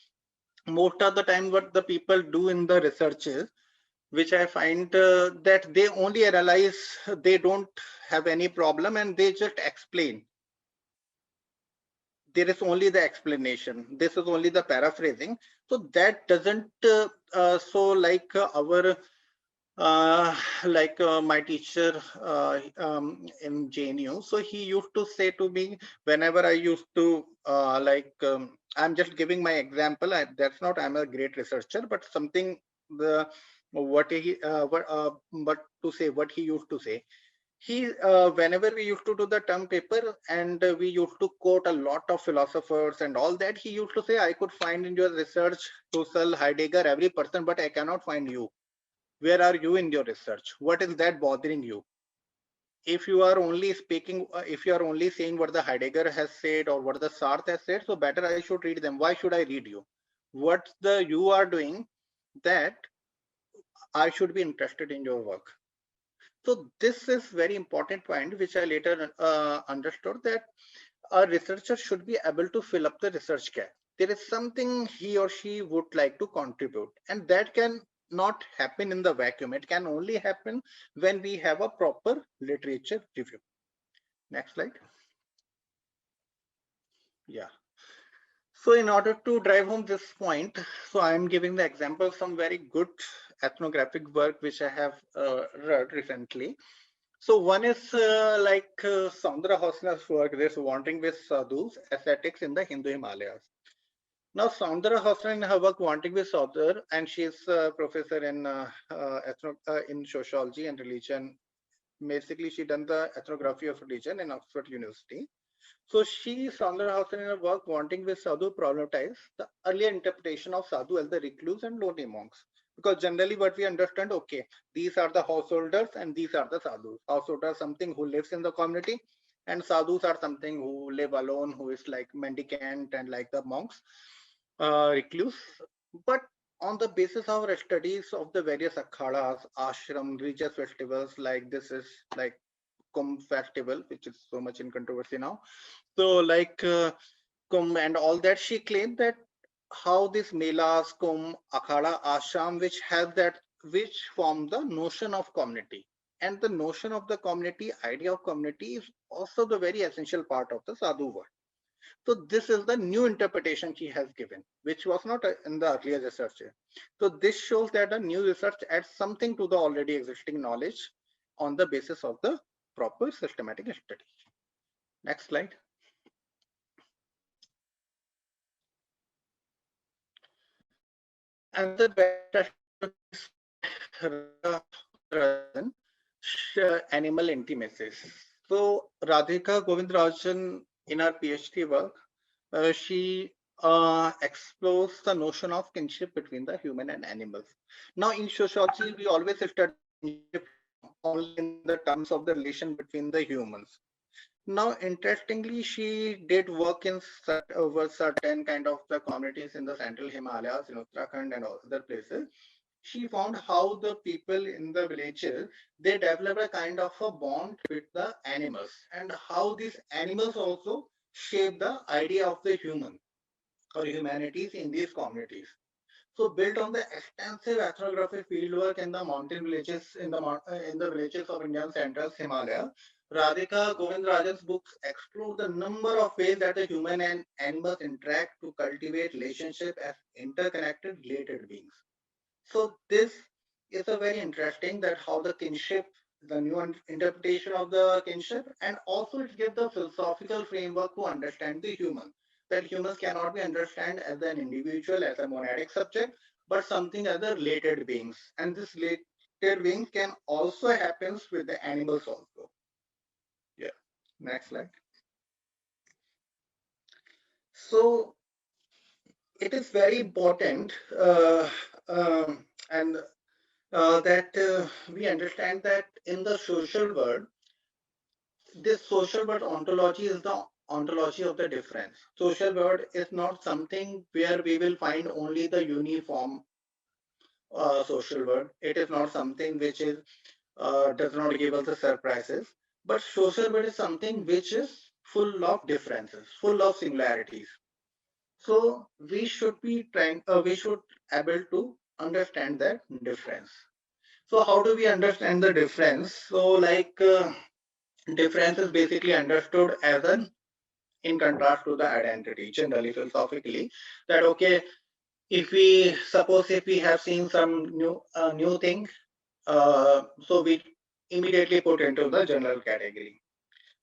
Most of the time, what the people do in the research is, which I find that they only analyze, they don't have any problem, and they just explain. There is only the explanation. This is only the paraphrasing. So that doesn't, so like our, my teacher in JNU, so he used to say to me, whenever I used to I'm just giving my example. That's not I'm a great researcher, but something but to say what he used to say. He whenever we used to do the term paper and we used to quote a lot of philosophers and all that, he used to say, I could find in your research Husserl, Heidegger, every person, but I cannot find you. Where are you in your research? What is that bothering you? If you are only speaking, if you are only saying what the Heidegger has said or what the Sartre has said, so better I should read them. Why should I read you? What you are doing, that I should be interested in your work. So this is very important point, which I later understood, that a researcher should be able to fill up the research gap. There is something he or she would like to contribute, and that can not happen in the vacuum. It can only happen when we have a proper literature review. Next slide. Yeah. So in order to drive home this point, so I am giving the example of some very good ethnographic work which I have read recently. So one is Saundra Hossa's work, this Wandering with Sadhus, Ascetics in the Hindu Himalayas. Now, Saundra Hossa in her work Wanting with Sadhur, and she is a professor in sociology and religion. Basically, she done the ethnography of religion in Oxford University. So Saundra Hossa in her work Wanting with Sadhu problematized the earlier interpretation of sadhu as the recluse and lonely monks. Because generally what we understand, okay, these are the householders and these are the sadhus. Householder something who lives in the community, and sadhus are something who live alone, who is like mendicant and like the monks, recluse. But on the basis of our studies of the various akhadas, ashram, religious festivals, like this is like Kumbh festival, which is so much in controversy now. So like Kumbh and all that, she claimed that how this melas, Kumbh, akhada, ashram, which form the notion of community. And the notion of the community, idea of community, is also the very essential part of the sadhu world. So this is the new interpretation she has given, which was not in the earlier research. So this shows that a new research adds something to the already existing knowledge on the basis of the proper systematic study. Next slide. And the best animal intimacies. So Radhika Govindrajan, in her PhD work, she explores the notion of kinship between the human and animals. Now, in sociology, we always study kinship only in the terms of the relation between the humans. Now, interestingly, she did work in over certain kind of the communities in the central Himalayas, in Uttarakhand and other places. She found how the people in the villages, they develop a kind of a bond with the animals, and how these animals also shape the idea of the human or humanities in these communities. So built on the extensive ethnographic fieldwork in the mountain villages in the villages of Indian central Himalaya, Radhika Govindrajan's books explore the number of ways that the human and animals interact to cultivate relationship as interconnected related beings. So this is a very interesting that how the kinship, the new interpretation of the kinship, and also it gives the philosophical framework to understand the human. That humans cannot be understood as an individual, as a monadic subject, but something as a related beings. And this related beings can also happens with the animals also. Yeah. Next slide. So it is very important and that we understand that in the social world, this social world ontology is the ontology of the difference. Social world is not something where we will find only the uniform social world. It is not something which is does not give us the surprises. But social world is something which is full of differences, full of similarities. So we should be we should able to understand that difference. So how do we understand the difference? So like difference is basically understood as an in contrast to the identity, generally philosophically, that okay, if we suppose if we have seen some new thing, so we immediately put into the general category.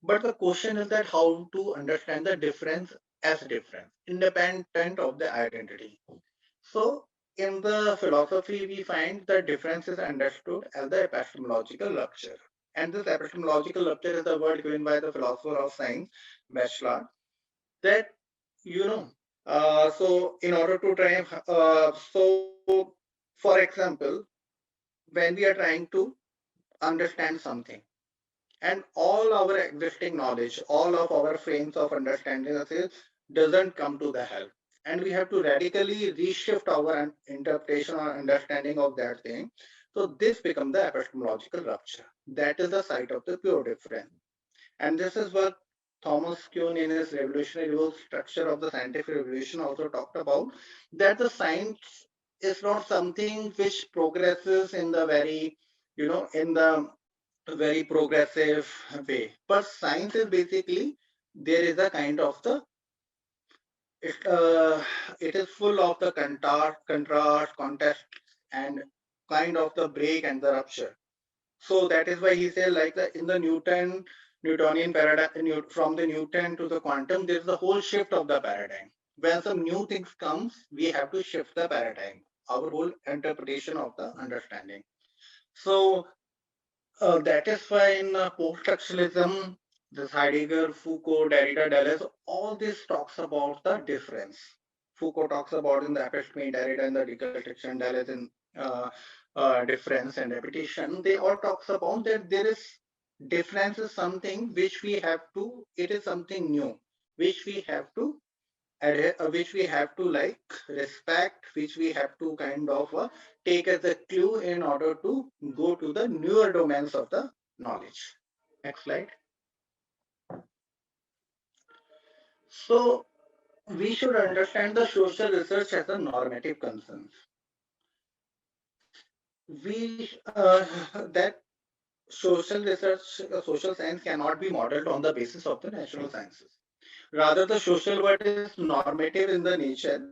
But the question is that how to understand the difference as difference, independent of the identity. So in the philosophy, we find that difference is understood as the epistemological rupture. And this epistemological rupture is the word given by the philosopher of science, Bachelard, that, you know, so in order to try, so for example, when we are trying to understand something, and all our existing knowledge, all of our frames of understanding doesn't come to the help. And we have to radically reshift our interpretation or understanding of that thing. So this becomes the epistemological rupture. That is the site of the pure difference. And this is what Thomas Kuhn in his revolutionary rules structure of the scientific revolution also talked about, that the science is not something which progresses in the very, in the very progressive way. But science is basically, there is a kind of the, it, uh, it is full of the contrast, contest, and kind of the break and the rupture. So that is why he said, like in the Newtonian paradigm, from the Newton to the quantum, there is a whole shift of the paradigm. When some new things comes, we have to shift the paradigm, our whole interpretation of the understanding. So that is why in post-structuralism, this Heidegger, Foucault, Derrida, Deleuze, all this talks about the difference. Foucault talks about in the episteme, Derrida in the deconstruction, Deleuze in difference and repetition. They all talks about that there is difference is something which we have to, it is something new, which we have to which we have to like respect, which we have to kind of take as a clue in order to go to the newer domains of the knowledge. Next slide. So we should understand the social research as a normative concern. We that social research, social science cannot be modeled on the basis of the natural sciences. Rather, the social world is normative in the nature,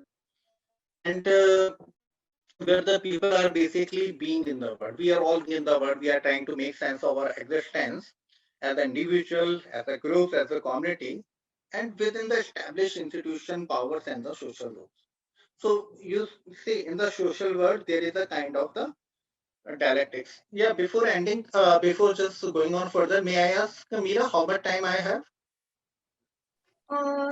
and where the people are basically being in the world. We are all in the world. We are trying to make sense of our existence as an individual, as a group, as a community, and within the established institution, powers, and the social rules. So you see, in the social world, there is a kind of the dialectics. Yeah. Before ending, before just going on further, may I ask Meera how much time I have?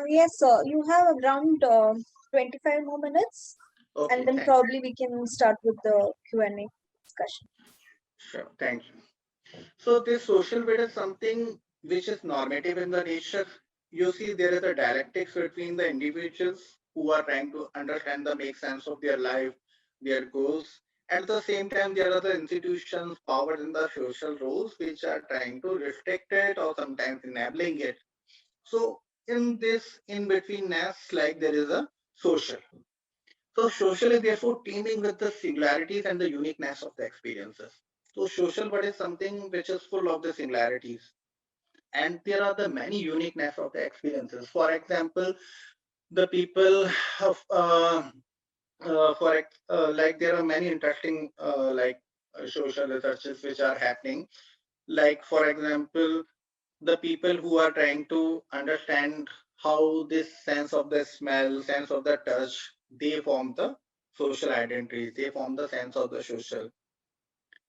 Yes, sir. You have around 25 more minutes, Okay. and then Thanks. probably we can start with the Q&A discussion. Sure. Thank you. So this social bit is something which is normative in the nature. You see, there is a dialectics between the individuals who are trying to understand the make sense of their life, their goals. At the same time, there are the institutions, power in the social roles, which are trying to restrict it or sometimes enabling it. So in this in-betweenness, like there is a social. So social is therefore teeming with the singularities and the uniqueness of the experiences. So social world is something which is full of the similarities. And there are the many uniqueness of the experiences. For example, the people of like there are many interesting social researches which are happening. Like for example, the people who are trying to understand how this sense of the smell, sense of the touch, they form the social identities, they form the sense of the social.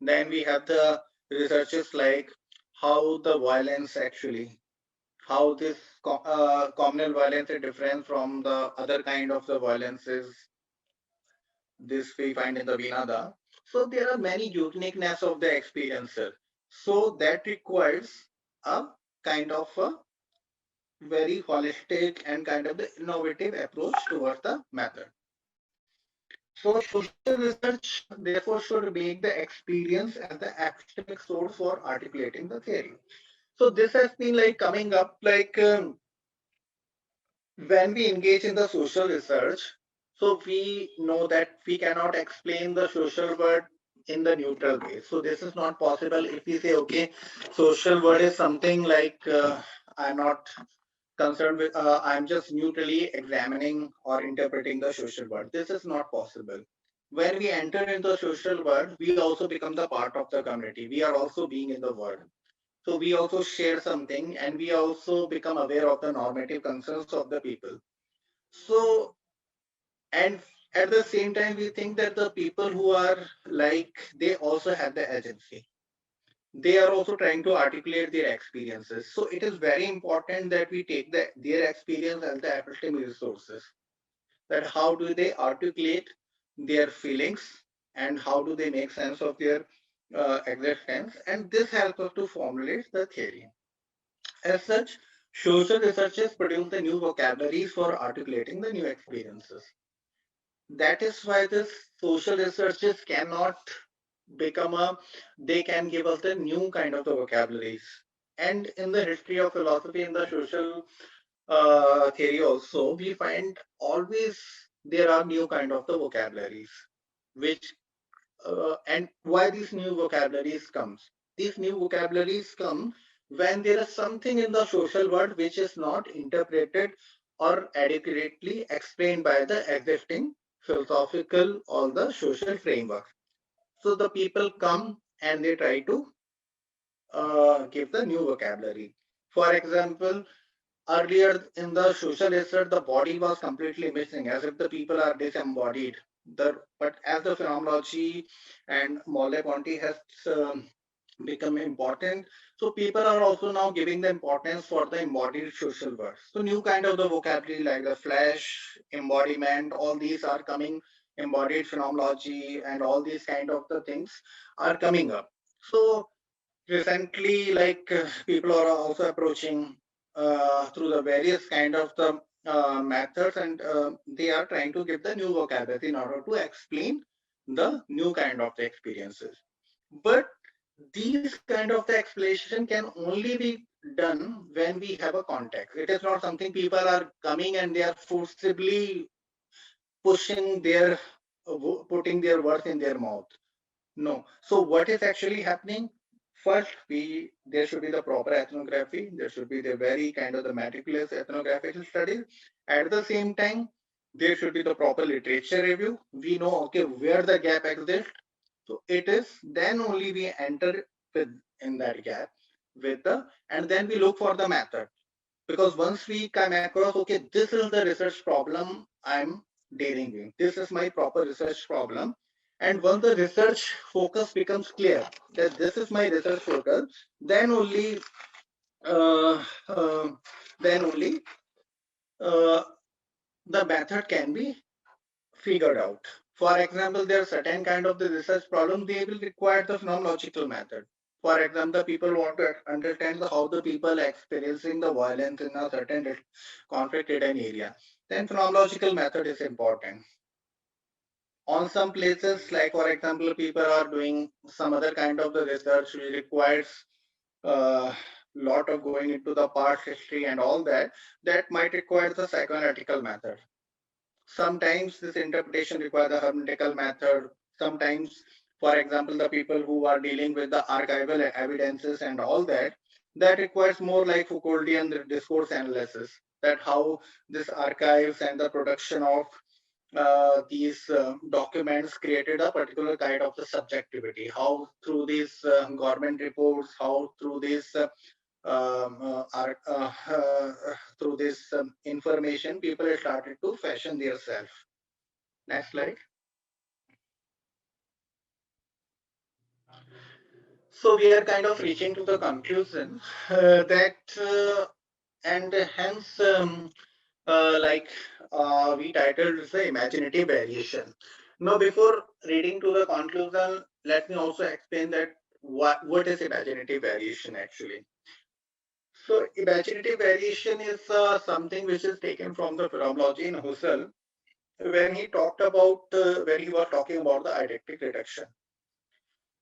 Then we have the researches like how the violence actually, how this communal violence is different from the other kind of the violences this we find in the Vinada. So there are many uniqueness of the experiencer. So that requires a kind of a very holistic and kind of the innovative approach towards the method. So social research therefore should make the experience as the epistemic source for articulating the theory. So this has been like coming up like when we engage in the social research, so we know that we cannot explain the social world in the neutral way. So this is not possible if we say, okay, social world is something like I'm not concerned with, I'm just neutrally examining or interpreting the social world. This is not possible. When we enter into the social world, we also become the part of the community. We are also being in the world. So we also share something and we also become aware of the normative concerns of the people. So, and at the same time, we think that the people who are like, they also have the agency. They are also trying to articulate their experiences. So it is very important that we take their experience as the epistemic resources. That how do they articulate their feelings and how do they make sense of their existence? And this helps us to formulate the theory. As such, social researchers produce the new vocabularies for articulating the new experiences. That is why this social researchers cannot they can give us the new kind of the vocabularies. And in the history of philosophy, in the social theory also, we find always there are new kind of the vocabularies, which and why these new vocabularies comes. These new vocabularies come when there is something in the social world which is not interpreted or adequately explained by the existing philosophical or the social framework. So the people come and they try to give the new vocabulary. For example, earlier in the social research, the body was completely missing, as if the people are disembodied. But as the phenomenology and Merleau-Ponty has become important, so people are also now giving the importance for the embodied social words. So new kind of the vocabulary like the flesh, embodiment, all these are coming, embodied phenomenology and all these kind of the things are coming up. So recently, like people are also approaching through the various kind of the methods, and they are trying to give the new vocabulary in order to explain the new kind of the experiences. But these kind of the explanation can only be done when we have a context. It is not something people are coming and they are forcibly pushing their putting their words in their mouth. No. So what is actually happening? First, there should be the proper ethnography. There should be the very kind of the meticulous ethnographical studies. At the same time, there should be the proper literature review. We know, okay, where the gap exists. So it is then only we enter with in that gap with the, and then we look for the method. Because once we come across, okay, this is the research problem I'm dealing with. This is my proper research problem. And once the research focus becomes clear that this is my research focus, then only uh, uh, then only uh, the method can be figured out. For example, there are certain kind of the research problem, they will require the phenomenological method. For example, the people want to understand how the people experiencing the violence in a certain conflict ridden area. Then phenomenological method is important. On some places, like for example, people are doing some other kind of the research which requires a lot of going into the past history and all that, that might require the psychoanalytical method. Sometimes this interpretation requires the hermeneutical method. Sometimes, for example, the people who are dealing with the archival evidences and all that, that requires more like Foucauldian discourse analysis, that how this archives and the production of these documents created a particular kind of the subjectivity, how through these government reports, how through these through this information, people have started to fashion their self. Next slide. So we are kind of reaching to the conclusion that, and hence, like we titled this the imaginative variation. Now, before reading to the conclusion, let me also explain that what is imaginative variation actually. So imaginative variation is something which is taken from the phenomenology in Husserl when he talked about when he was talking about the eidetic reduction.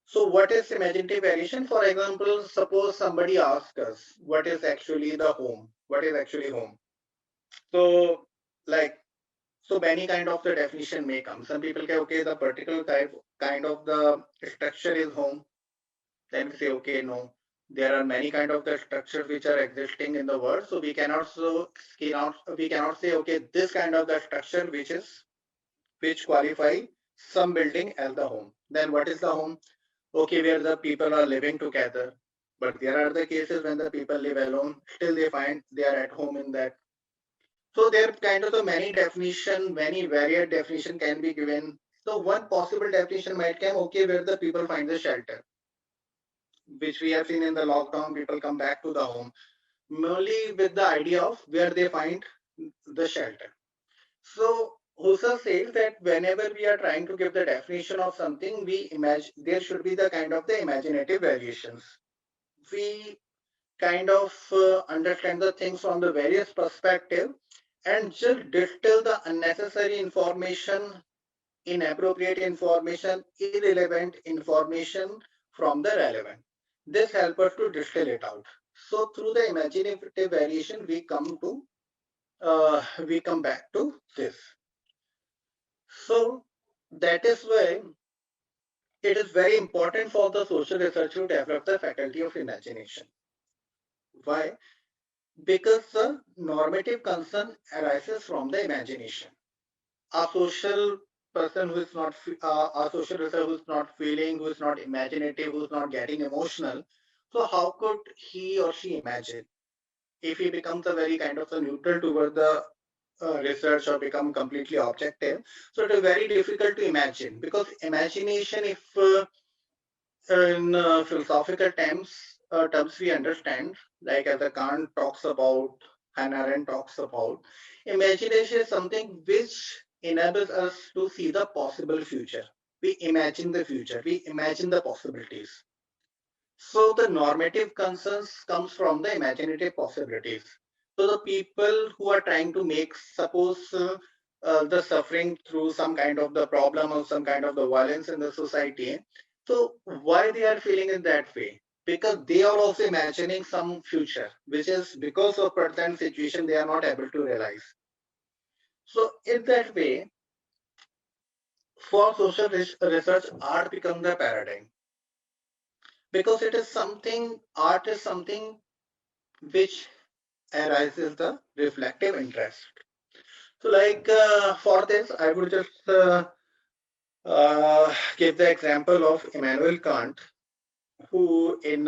So what is imaginative variation? For example, suppose somebody asks us what is actually the home? What is actually home? So like so many kind of the definition may come. Some people say, okay, the particular type kind of the structure is home. Then we say, okay, no, there are many kind of the structures which are existing in the world. So we cannot say, okay, this kind of the structure which qualify some building as the home. Then what is the home? Okay, where the people are living together. But there are the cases when the people live alone, still they find they are at home in that. So there kind of the many definition, many varied definition can be given. So one possible definition might come, okay, where the people find the shelter, which we have seen in the lockdown, people come back to the home, merely with the idea of where they find the shelter. So Husserl says that whenever we are trying to give the definition of something, we imagine there should be the kind of the imaginative variations. We kind of understand the things from the various perspective and just distill the unnecessary information inappropriate information, irrelevant information from the relevant. This helps us to distill it out. So through the imaginative variation, we come back to this. So that is why it is very important for the social research to develop the faculty of imagination. Why? Because the normative concern arises from the imagination. A social person who is not, a social researcher who is not feeling, who is not imaginative, who is not getting emotional, so how could he or she imagine? If he becomes a very kind of a neutral toward the research or become completely objective, so it is very difficult to imagine, because imagination, if in philosophical terms we understand, like as a Kant talks about, Hannah Arendt talks about, imagination is something which enables us to see the possible future. We imagine the future, we imagine the possibilities. So the normative concerns comes from the imaginative possibilities. So the people who are trying to make, suppose the suffering through some kind of the problem or some kind of the violence in the society. So why they are feeling in that way? Because they are also imagining some future, which is because of present situation they are not able to realize. So in that way, for social research, art becomes the paradigm, because it is something, art is something which arises the reflective interest. So like for this, I would just give the example of Immanuel Kant, who in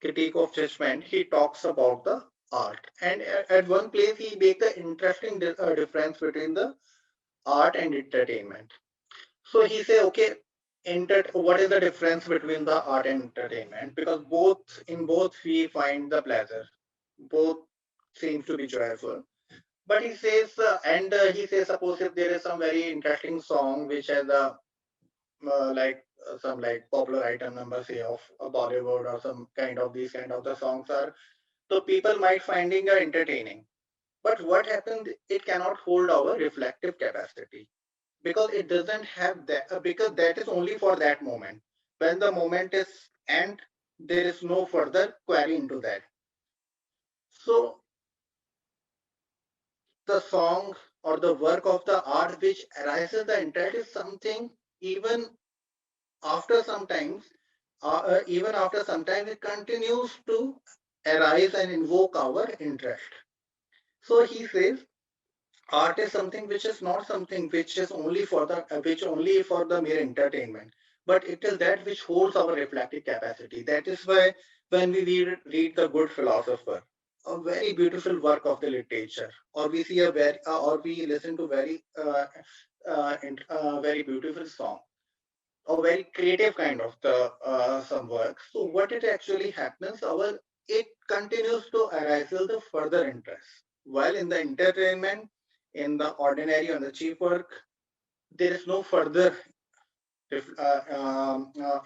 Critique of Judgment, he talks about the art. And at one place, he makes the interesting difference between the art and entertainment. So he say, okay, what is the difference between the art and entertainment? Because in both we find the pleasure. Both seems to be joyful. But he says, he says, suppose if there is some very interesting song which has a some like popular item number, say of a Bollywood or some kind of these kind of the songs are, so people might finding it entertaining. But what happens? It cannot hold our reflective capacity, because it doesn't have that. Because that is only for that moment. When the moment is end, there is no further query into that. So the song or the work of the art which arises the intent is something, even after sometimes even after sometimes it continues to arise and invoke our interest. So he says art is something which is not something which is only for the which only for the mere entertainment, but it is that which holds our reflective capacity. That is why when we read the good philosopher, a very beautiful work of the literature, or we see a very or we listen to very beautiful song, a very creative kind of the some work. So what it actually happens, our it continues to arousal the further interest. While in the entertainment, in the ordinary on the cheap work, there is no further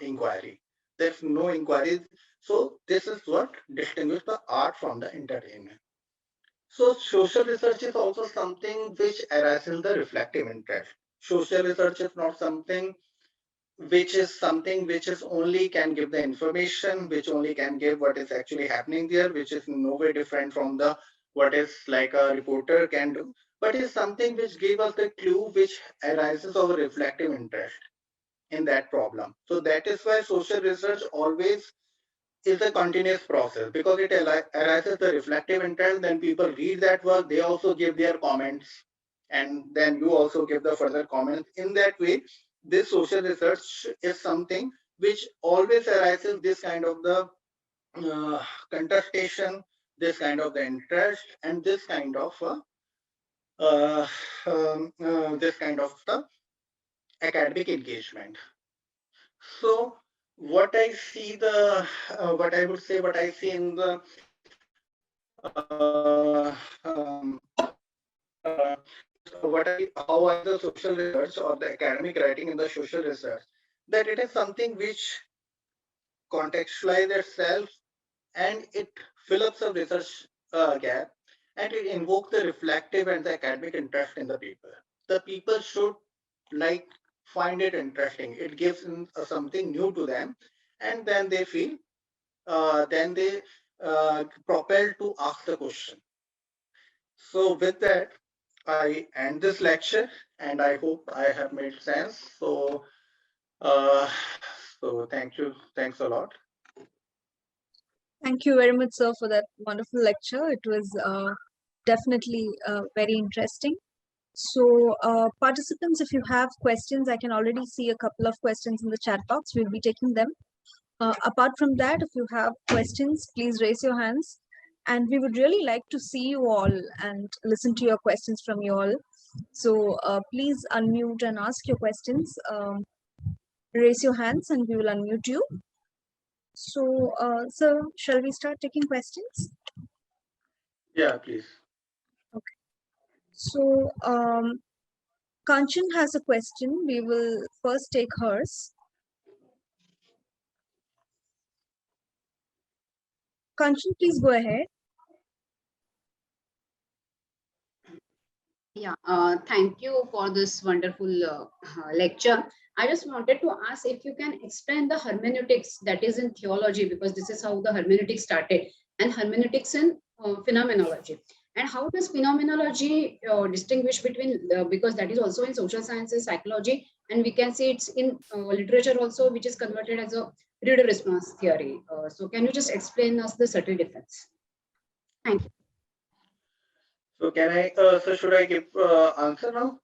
inquiry. There's no inquiry. So this is what distinguishes the art from the entertainment. So social research is also something which arouses the reflective interest. Social research is not something which is only can give the information, which only can give what is actually happening there, which is no way different from the what is like a reporter can do, but is something which gives us the clue which arises of a reflective interest in that problem. So that is why social research always is a continuous process, because it arises the reflective intent, then people read that work, they also give their comments, and then you also give the further comments. In that way, this social research is something which always arises this kind of the contestation, this kind of the interest, and uh, this kind of the academic engagement. So what I see the what I would say what I see in the what I how I the social research or the academic writing in the social research, that it is something which contextualize itself, and it fills up some research gap, and it invokes the reflective and the academic interest in the people. The people should like find it interesting. It gives something new to them, and then they feel, then they propel to ask the question. So with that, I end this lecture, and I hope I have made sense. Uh, so thank you. Thanks a lot. Thank you very much, sir, for that wonderful lecture. It was definitely very interesting. So, participants, if you have questions, I can already see a couple of questions in the chat box. We'll be taking them. Apart from that, if you have questions, please raise your hands. And we would really like to see you all and listen to your questions from you all. So, please unmute and ask your questions. Raise your hands and we will unmute you. So, sir, shall we start taking questions? Yeah, please. Okay. So, Kanchan has a question. We will first take hers. Kanchan, please go ahead. Yeah, thank you for this wonderful lecture. I just wanted to ask if you can explain the hermeneutics that is in theology, because this is how the hermeneutics started, and hermeneutics in phenomenology. And how does phenomenology distinguish between, because that is also in social sciences, psychology, and we can see it's in literature also, which is converted as a reader response theory. So can you just explain us the subtle difference? Thank you. So can I? So should I give answer now?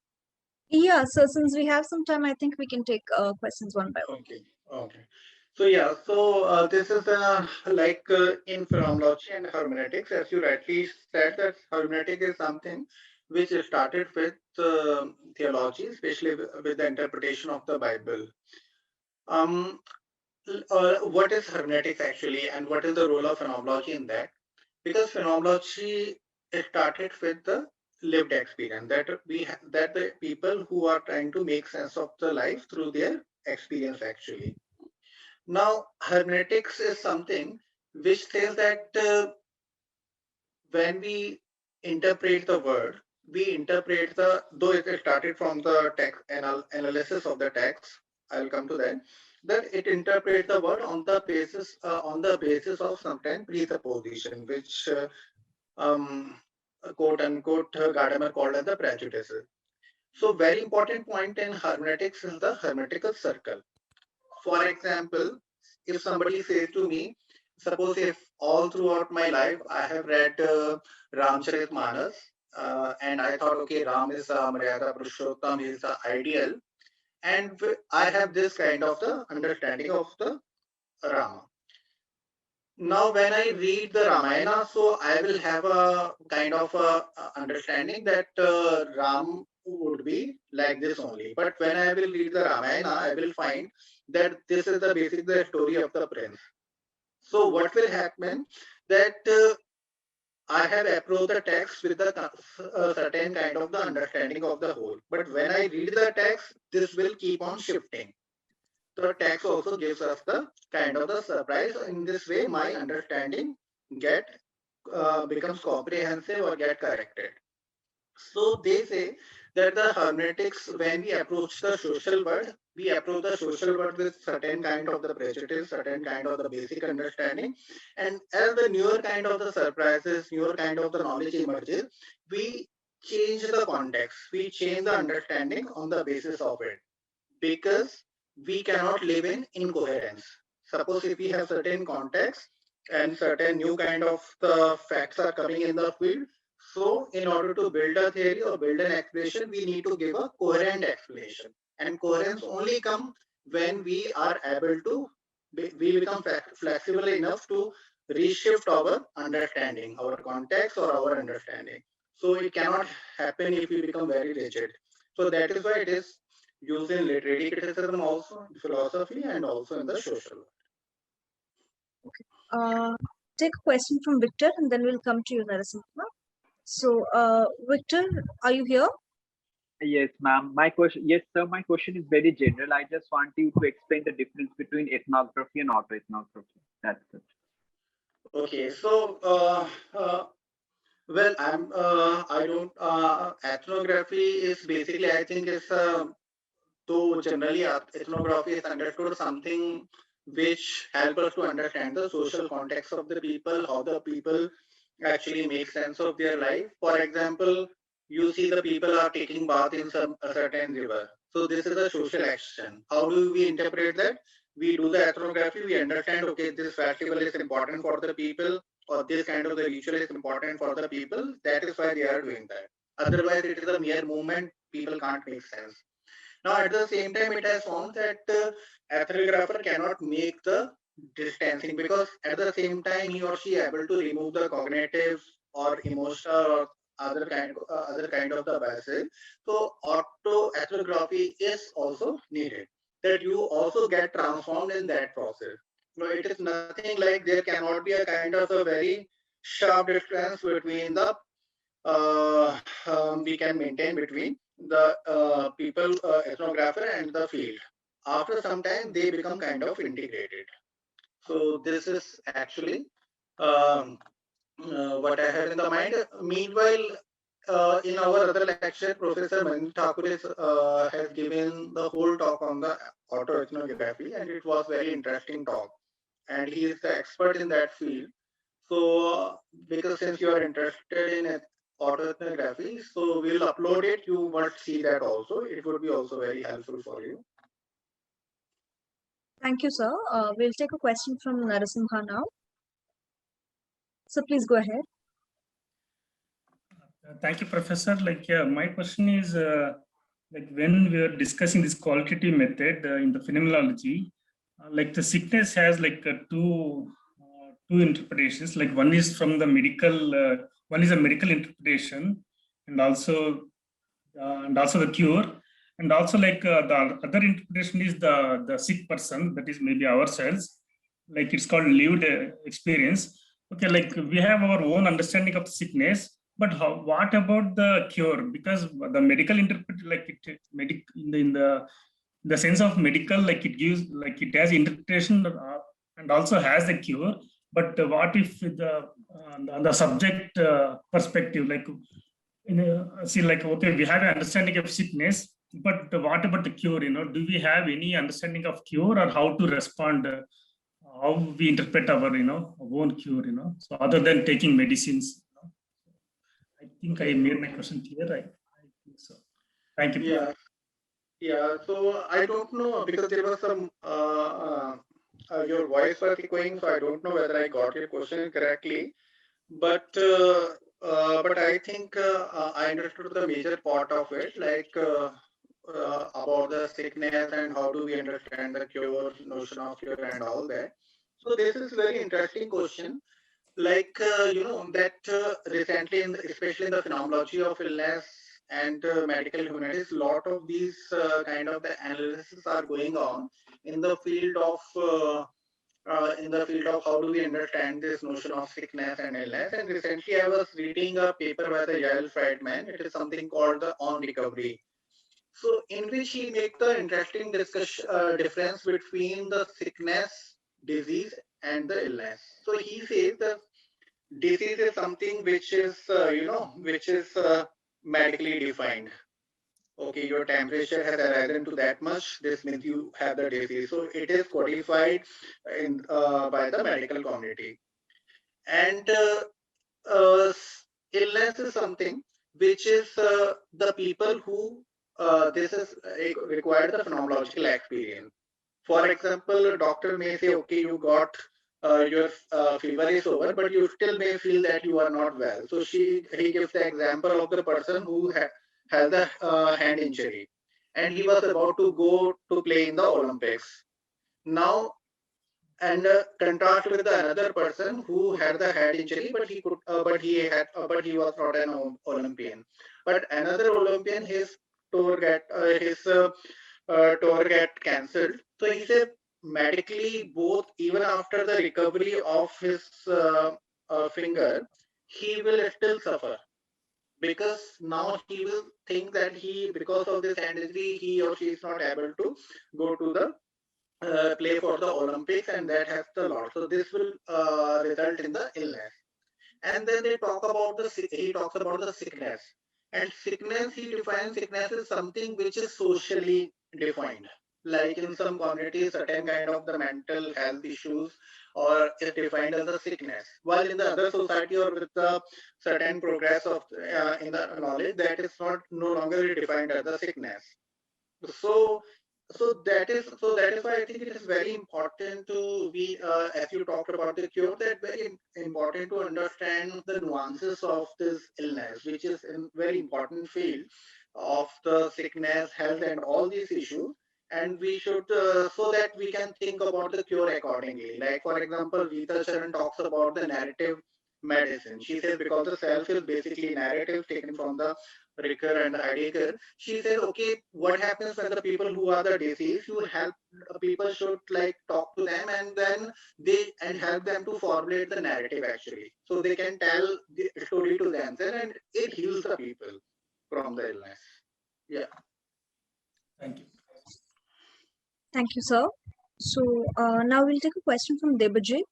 Yeah, so since we have some time, I think we can take questions one by one. Okay. Okay. So yeah, so this is like in phenomenology and hermeneutics, as you rightly said, that hermeneutic is something which started with theology, especially with the interpretation of the Bible. What is hermeneutics actually, and what is the role of phenomenology in that? Because phenomenology started with the lived experience, that that the people who are trying to make sense of the life through their experience actually. Now, hermeneutics is something which says that when we interpret the word, we interpret the, though it started from the text analysis of the text, I'll come to that it interprets the word on the basis of sometimes presupposition, which quote unquote Gadamer called as the prejudices. So very important point in hermeneutics is the hermeneutical circle. For example, if somebody says to me, suppose if all throughout my life I have read Ramcharitmanas, and I thought, okay, Ram is Maryada Purushottam, he is the ideal, and I have this kind of the understanding of the Rama. Now, when I read the Ramayana, so I will have a kind of a understanding that Ram would be like this only. But when I will read the Ramayana, I will find that this is the basic the story of the prince. So what will happen that I have approached the text with a certain kind of the understanding of the whole. But when I read the text, this will keep on shifting. The text also gives us the kind of the surprise. In this way, my understanding get becomes comprehensive or get corrected. So they say that the hermeneutics, when we approach the social world, we approach the social world with certain kind of the prejudice, certain kind of the basic understanding. And as the newer kind of the surprises, newer kind of the knowledge emerges, we change the context, we change the understanding on the basis of it. Because we cannot live in incoherence. Suppose if we have certain context and certain new kind of the facts are coming in the field, so in order to build a theory or build an explanation, we need to give a coherent explanation. And coherence only comes when we are able to, we become flexible enough to reshift our understanding, our context or our understanding. So it cannot happen if we become very rigid. So that is why it is used in literary criticism also, philosophy, and also in the social world. Take a question from Victor and then we'll come to you, Narasimha. So, Victor, are you here? Yes, ma'am. My question, yes, sir. My question is very general. I just want you to explain the difference between ethnography and autoethnography. That's it. Okay, so well, I don't. Ethnography is basically, I think, it's So generally, ethnography is understood something which help us to understand the social context of the people, how the people actually make sense of their life. For example, you see the people are taking bath in some a certain river. So this is a social action. How do we interpret that? We do the ethnography. We understand, okay, this festival is important for the people, or this kind of the ritual is important for the people. That is why they are doing that. Otherwise, it is a mere movement. People can't make sense. Now, at the same time, it has found that ethnographer cannot make the distancing, because at the same time he or she able to remove the cognitive or emotional or other kind of the biases. So auto ethnography is also needed, that you also get transformed in that process. No, it is nothing like there cannot be a kind of a very sharp difference between the we can maintain between the people, ethnographer and the field. After some time, they become kind of integrated. So this is actually what I had in the mind. Meanwhile, in our other lecture, Professor Manish Thakur has given the whole talk on the autoethnography, and it was very interesting talk. And he is the expert in that field. So, because since you are interested in autoethnography, so we'll upload it. You must see that also. It would be also very helpful for you. Thank you, sir. We'll take a question from Narasimha now. So please go ahead. Thank you, Professor. My question is, when we are discussing this qualitative method in the phenomenology, the sickness has two interpretations. One is from the medical, one is a medical interpretation, and also the cure, and also the other interpretation is the sick person, that is maybe ourselves. It's called lived experience. Okay, we have our own understanding of the sickness. But what about the cure? Because the medical in the sense of medical, it gives, it has interpretation and also has a cure. But what if the subject perspective, okay, we have an understanding of sickness, but what about the cure? Do we have any understanding of cure, or how to respond? How we interpret our own cure? So other than taking medicines. I think I made my question clear. I think so. Thank you. Yeah. Yeah. So I don't know, because there was some your voice was echoing, so I don't know whether I got your question correctly. But I think I understood the major part of it, about the sickness and how do we understand the cure, notion of cure, and all that. So this is very interesting question. That recently, especially in the phenomenology of illness and medical humanities, a lot of these kind of the analysis are going on in the field of how do we understand this notion of sickness and illness. And recently I was reading a paper by the Yael Friedman. It is something called the On Recovery. So in which he makes the interesting difference between the sickness, disease, and the illness. So he says the disease is something which is, medically defined. Okay, your temperature has risen to that much, this means you have the disease. So it is codified by the medical community. And illness is something which is the people who this is required the phenomenological experience. For example, a doctor may say, okay, you got your fever is over, but you still may feel that you are not well. So he gives the example of the person who has a hand injury, and he was about to go to play in the Olympics. Now, and contrast with the another person who had the head injury, but he could, but he was not an Olympian. But another Olympian, his tour get cancelled. So he said medically, both even after the recovery of his finger, he will still suffer, because now he will think that because of this hand injury, he or she is not able to go to the play for the Olympics, and that has the loss. So this will result in the illness. And then he talks about the sickness. And sickness, he defines sickness as something which is socially defined. Like in some communities, certain kind of the mental health issues or is defined as a sickness. While in the other society or with the certain progress of in the knowledge, that is not no longer defined as a sickness. So so that is why I think it is very important to be as you talked about the cure, that very important to understand the nuances of this illness, which is a very important field of the sickness, health, and all these issues. And we should so that we can think about the cure accordingly. Like for example, Geeta Charan talks about the narrative medicine. She says because the self is basically narrative taken from the Ricker and Heidegger. She says, okay, what happens when the people who are the diseased, you help people should like talk to them and then they and help them to formulate the narrative actually. So they can tell the story to themselves and it heals the people from the illness. Yeah. Thank you. Thank you, sir. So now we'll take a question from Debajit.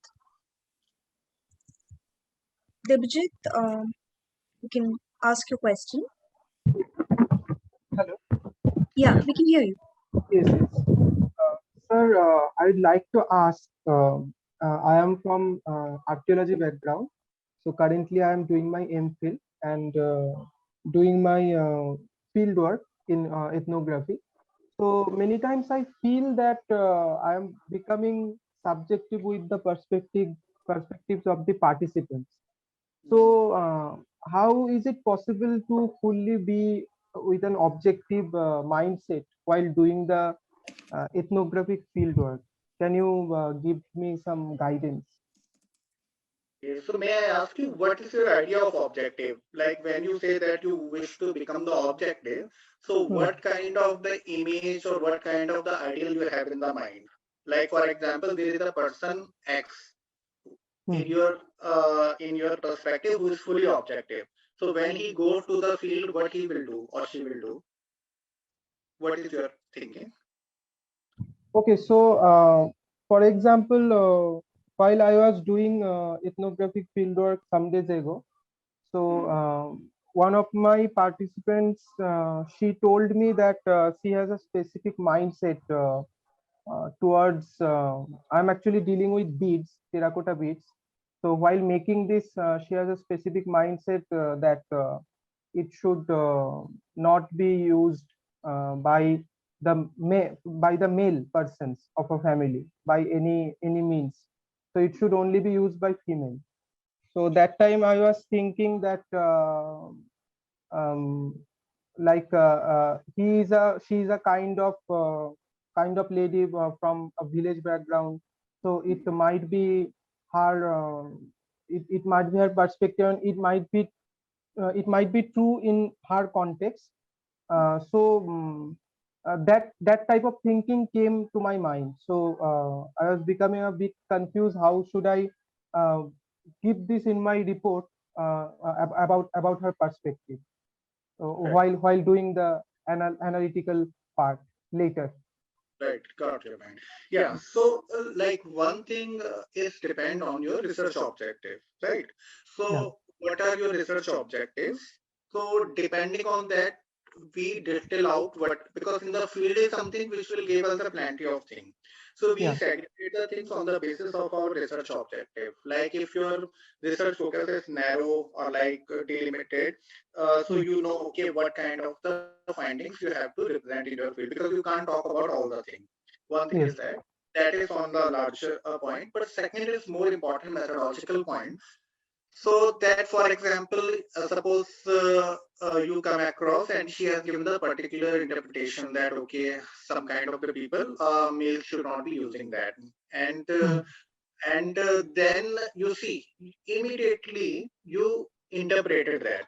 Debajit, you can ask your question. Hello. Yeah, we can hear you. Yes, yes. Sir, I'd like to ask, I am from archaeology background. So currently I am doing my MPhil and doing my field work in ethnography. So many times I feel that I am becoming subjective with the perspectives of the participants. So how is it possible to fully be with an objective mindset while doing the ethnographic field work? Can you give me some guidance? Okay, so may I ask you, what is your idea of objective? Like when you say that you wish to become the objective, so what kind of the image or what kind of the ideal you have in the mind? Like for example, there is a person X in your perspective who is fully objective. So when he goes to the field, what he will do or she will do? What is your thinking? Okay, so for example, while I was doing ethnographic fieldwork some days ago, so one of my participants, she told me that she has a specific mindset towards, I'm actually dealing with beads, terracotta beads. So while making this, she has a specific mindset that it should not be used by the male persons of a family by any means. So it should only be used by female. So that time I was thinking that um, like she is a kind of lady from a village background. So it might be her perspective, and it might be true in her context. That type of thinking came to my mind. So I was becoming a bit confused. How should I uh, keep this in my report about her perspective while doing the analytical part later? Right, got your point. Yeah, so like one thing is depend on your research objective, right? Yeah. So what are your research objectives? So depending on that, we distill out what, because in the field is something which will give us a plenty of things. So we Yeah. segregate the things on the basis of our research objective. Like if your research focus is narrow or like delimited, so you know, okay, what kind of the findings you have to represent in your field, because you can't talk about all the things. One thing is Yes. that is on the larger point, but second is more important methodological point. So that, for example, suppose you come across and she has given the particular interpretation that okay, some kind of the people, male should not be using that, and then you see immediately you interpreted that,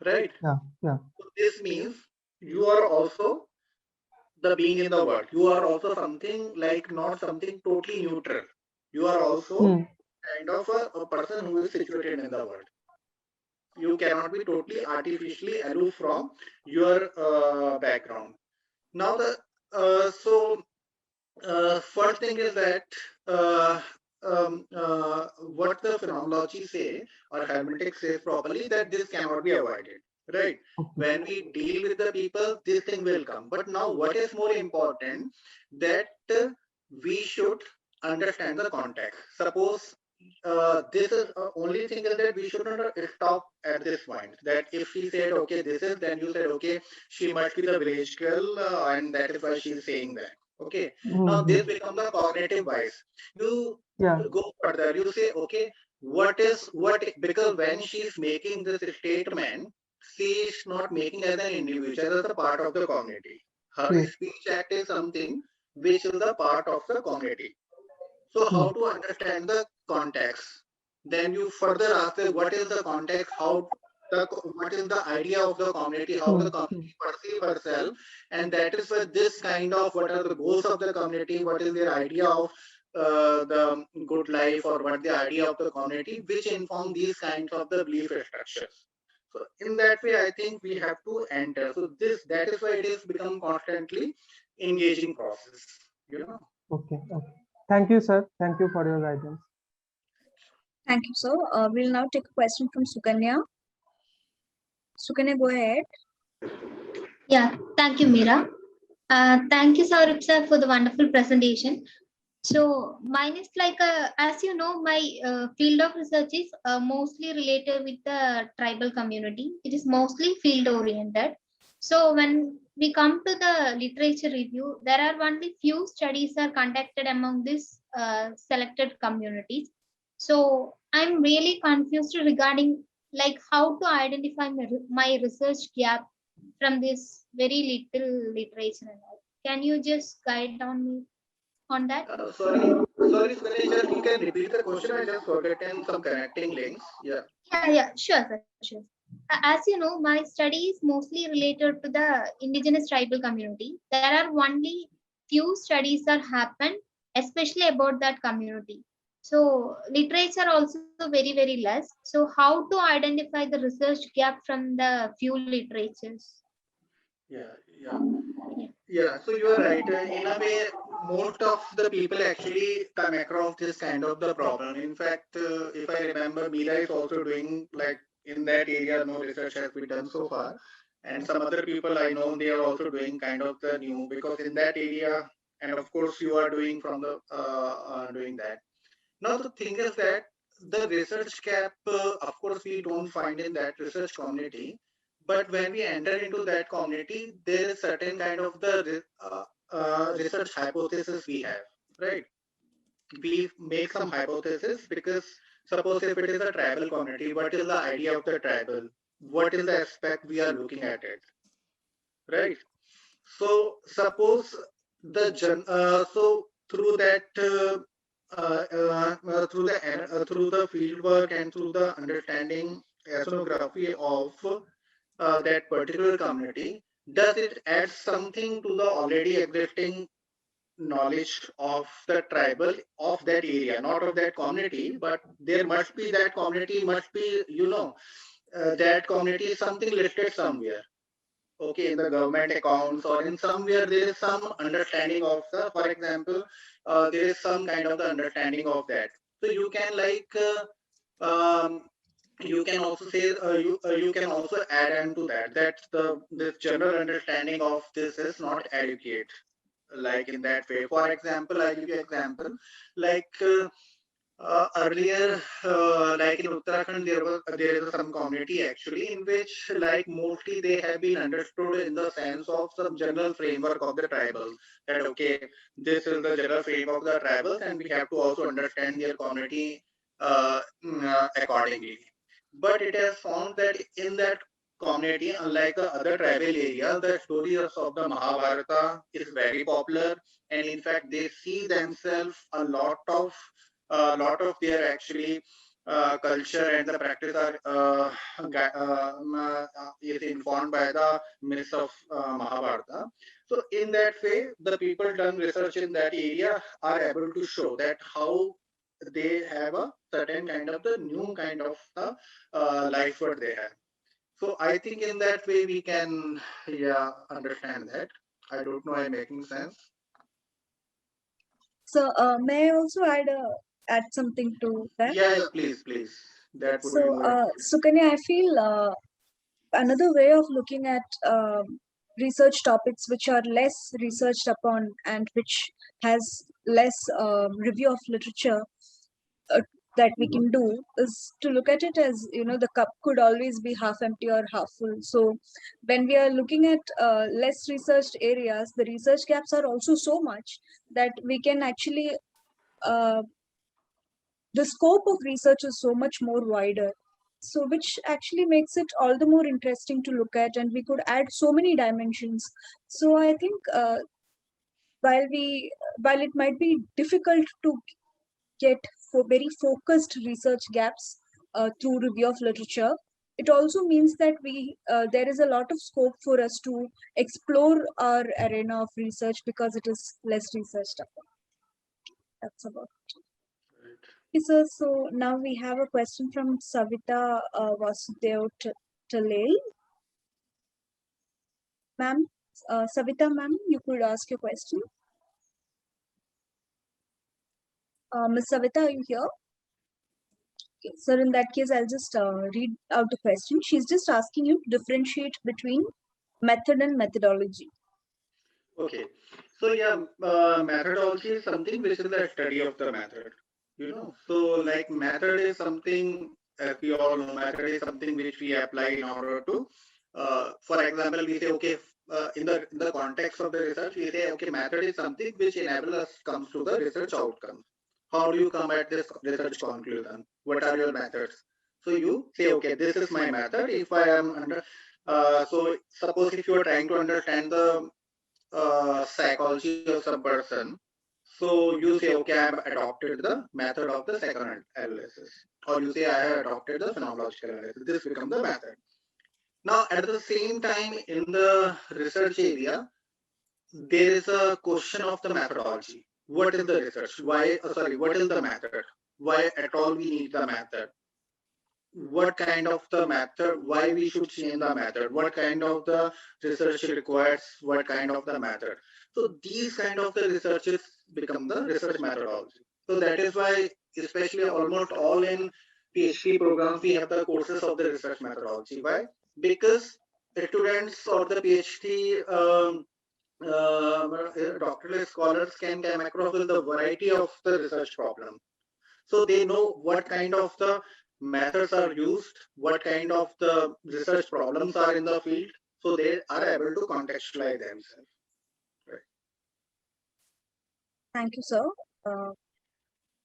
right? Yeah. Yeah. So this means you are also the being in the world. You are also something like not something totally neutral. You are also kind of a person who is situated in the world. You cannot be totally artificially aloof from your background. Now the first thing is that uh, what the phenomenology say or hermeneutics says properly, that this cannot be avoided. right? When we deal with the people, this thing will come. But now what is more important, that we should understand the context. Suppose this is only thing is that we should not stop at this point. That if she said, okay, this is, then you said, okay, she must be the village girl, and that is why she is saying that. Okay. Now this becomes the cognitive bias. You Yeah. go further. You say, okay, what is what? Because when she is making this statement, she is not making as an individual, as a part of the community. Her Yes. speech act is something which is the part of the community. So how to understand the context? Then you further ask what is the context, how what is the idea of the community, how the community perceive herself, and that is where this kind of what are the goals of the community, what is their idea of the good life, or what the idea of the community, which inform these kinds of the belief structures. So in that way, I think we have to enter. So that is why it is become constantly engaging process. You know. Okay. Okay. Thank you, sir. Thank you for your guidance. Thank you, sir. We'll now take a question from Sukanya. Sukanya, go ahead. Yeah, thank you, Meera. Thank you, Saurabh sir, for the wonderful presentation. So mine is like, as you know, my field of research is mostly related with the tribal community. It is mostly field oriented. So when we come to the literature review, there are only few studies are conducted among these selected communities. So I'm really confused regarding like how to identify my research gap from this very little literature and all. Can you just guide on me on that? Sorry, Sunny, just you can repeat the question. I just forgotten some connecting links. Yeah. Yeah, sure, sir, sure. As you know, my study is mostly related to the indigenous tribal community. There are only few studies that happen, especially about that community. So literature also very less. So how to identify the research gap from the few literatures? Yeah, yeah. Yeah, so you are right. In a way, most of the people actually come across this kind of the problem. In fact, if I remember, Mira is also doing like in that area, no research has been done so far. And some other people I know, they are also doing kind of the new, because in that area, and of course you are doing from the doing that. Now the thing is that the research gap, of course, we don't find in that research community, but when we enter into that community, there is certain kind of the research hypothesis we have, right? We make some hypothesis because suppose if it is a tribal community, what is the idea of the tribal? What is the aspect we are looking at it, right? So suppose so through that through the field work and through the understanding ethnography of that particular community, does it add something to the already existing knowledge of the tribal of that area, not of that community, but there must be that community must be, that community is something listed somewhere, okay, in the government accounts or in somewhere there is some understanding of the, for example, there is some kind of the understanding of that. So you can you can also say you can also add on to that this general understanding of this is not adequate, like in that way. For example, I give you example, like earlier, like in Uttarakhand, there is some community actually in which, like, mostly they have been understood in the sense of some general framework of the tribals. That okay, this is the general framework of the tribals, and we have to also understand their community accordingly. But it has found that in that community, unlike the other tribal areas, the stories of the Mahabharata is very popular, and in fact, they see themselves a lot of their actually culture and the practice are is informed by the myths of Mahabharata. So in that way, the people done research in that area are able to show that how they have a certain kind of the new kind of life what they have. So I think in that way we can understand that. I don't know I'm making sense. So may I also add something to that? Yeah, please. That would be So more. Sukanya, I feel another way of looking at research topics which are less researched upon and which has less review of literature uh, that we can do is to look at it as, you know, the cup could always be half empty or half full. So when we are looking at less researched areas, the research gaps are also so much that we can actually the scope of research is so much more wider, so which actually makes it all the more interesting to look at, and we could add so many dimensions. So I think while it might be difficult to get for very focused research gaps through review of literature, it also means that there is a lot of scope for us to explore our arena of research because it is less researched upon. That's about it. Okay, sir. So now we have a question from Savita Vasudev Talel. Ma'am, Savita ma'am, you could ask your question. Ms. Savita, are you here? Okay, sir, in that case, I'll just read out the question. She's just asking you to differentiate between method and methodology. Okay, so yeah, methodology is something which is the study of the method. You know, so like method is something, as we all know, method is something which we apply in order to, for example, we say, okay, in the context of the research, we say, okay, method is something which enables us comes to the research outcome. How do you come at this research conclusion? What are your methods? So you say, okay, this is my method. If I am under, so suppose if you are trying to understand the psychology of some person, so you say, okay, I have adopted the method of the second analysis, or you say I have adopted the phenomenological analysis. This becomes the method. Now, at the same time, in the research area, there is a question of the methodology. What is the research? Why? What is the method? Why at all we need the method? What kind of the method? Why we should change the method? What kind of the research requires? What kind of the method? So these kind of the researches become the research methodology. So that is why, especially almost all in PhD programs, we have the courses of the research methodology. Why? Because the students or the PhD doctoral scholars can come across with a variety of the research problems. So they know what kind of the methods are used, what kind of the research problems are in the field, so they are able to contextualize themselves. Right. Thank you, sir.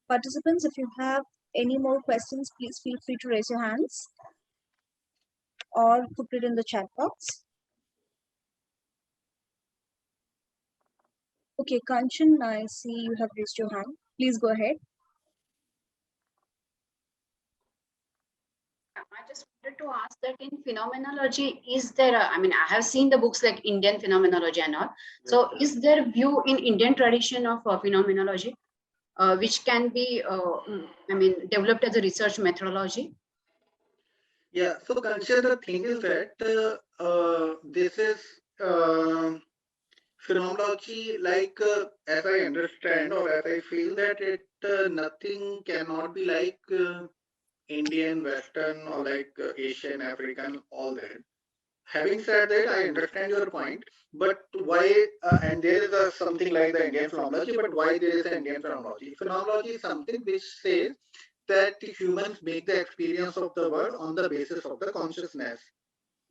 Participants, if you have any more questions, please feel free to raise your hands or put it in the chat box. Okay, Kanchan, I see you have raised your hand. Please go ahead. I just wanted to ask that in phenomenology, is there, I mean, I have seen the books like Indian phenomenology and all. So is there view in Indian tradition of phenomenology, which can be, I mean, developed as a research methodology? Yeah, so consider the thing is that this is phenomenology, like as I understand or as I feel that it nothing cannot be like Indian, Western, or like Asian, African, all that. Having said that, I understand your point, but why, and there is a, something like the Indian phenomenology, but why there is an Indian phenomenology? Phenomenology is something which says that humans make the experience of the world on the basis of the consciousness.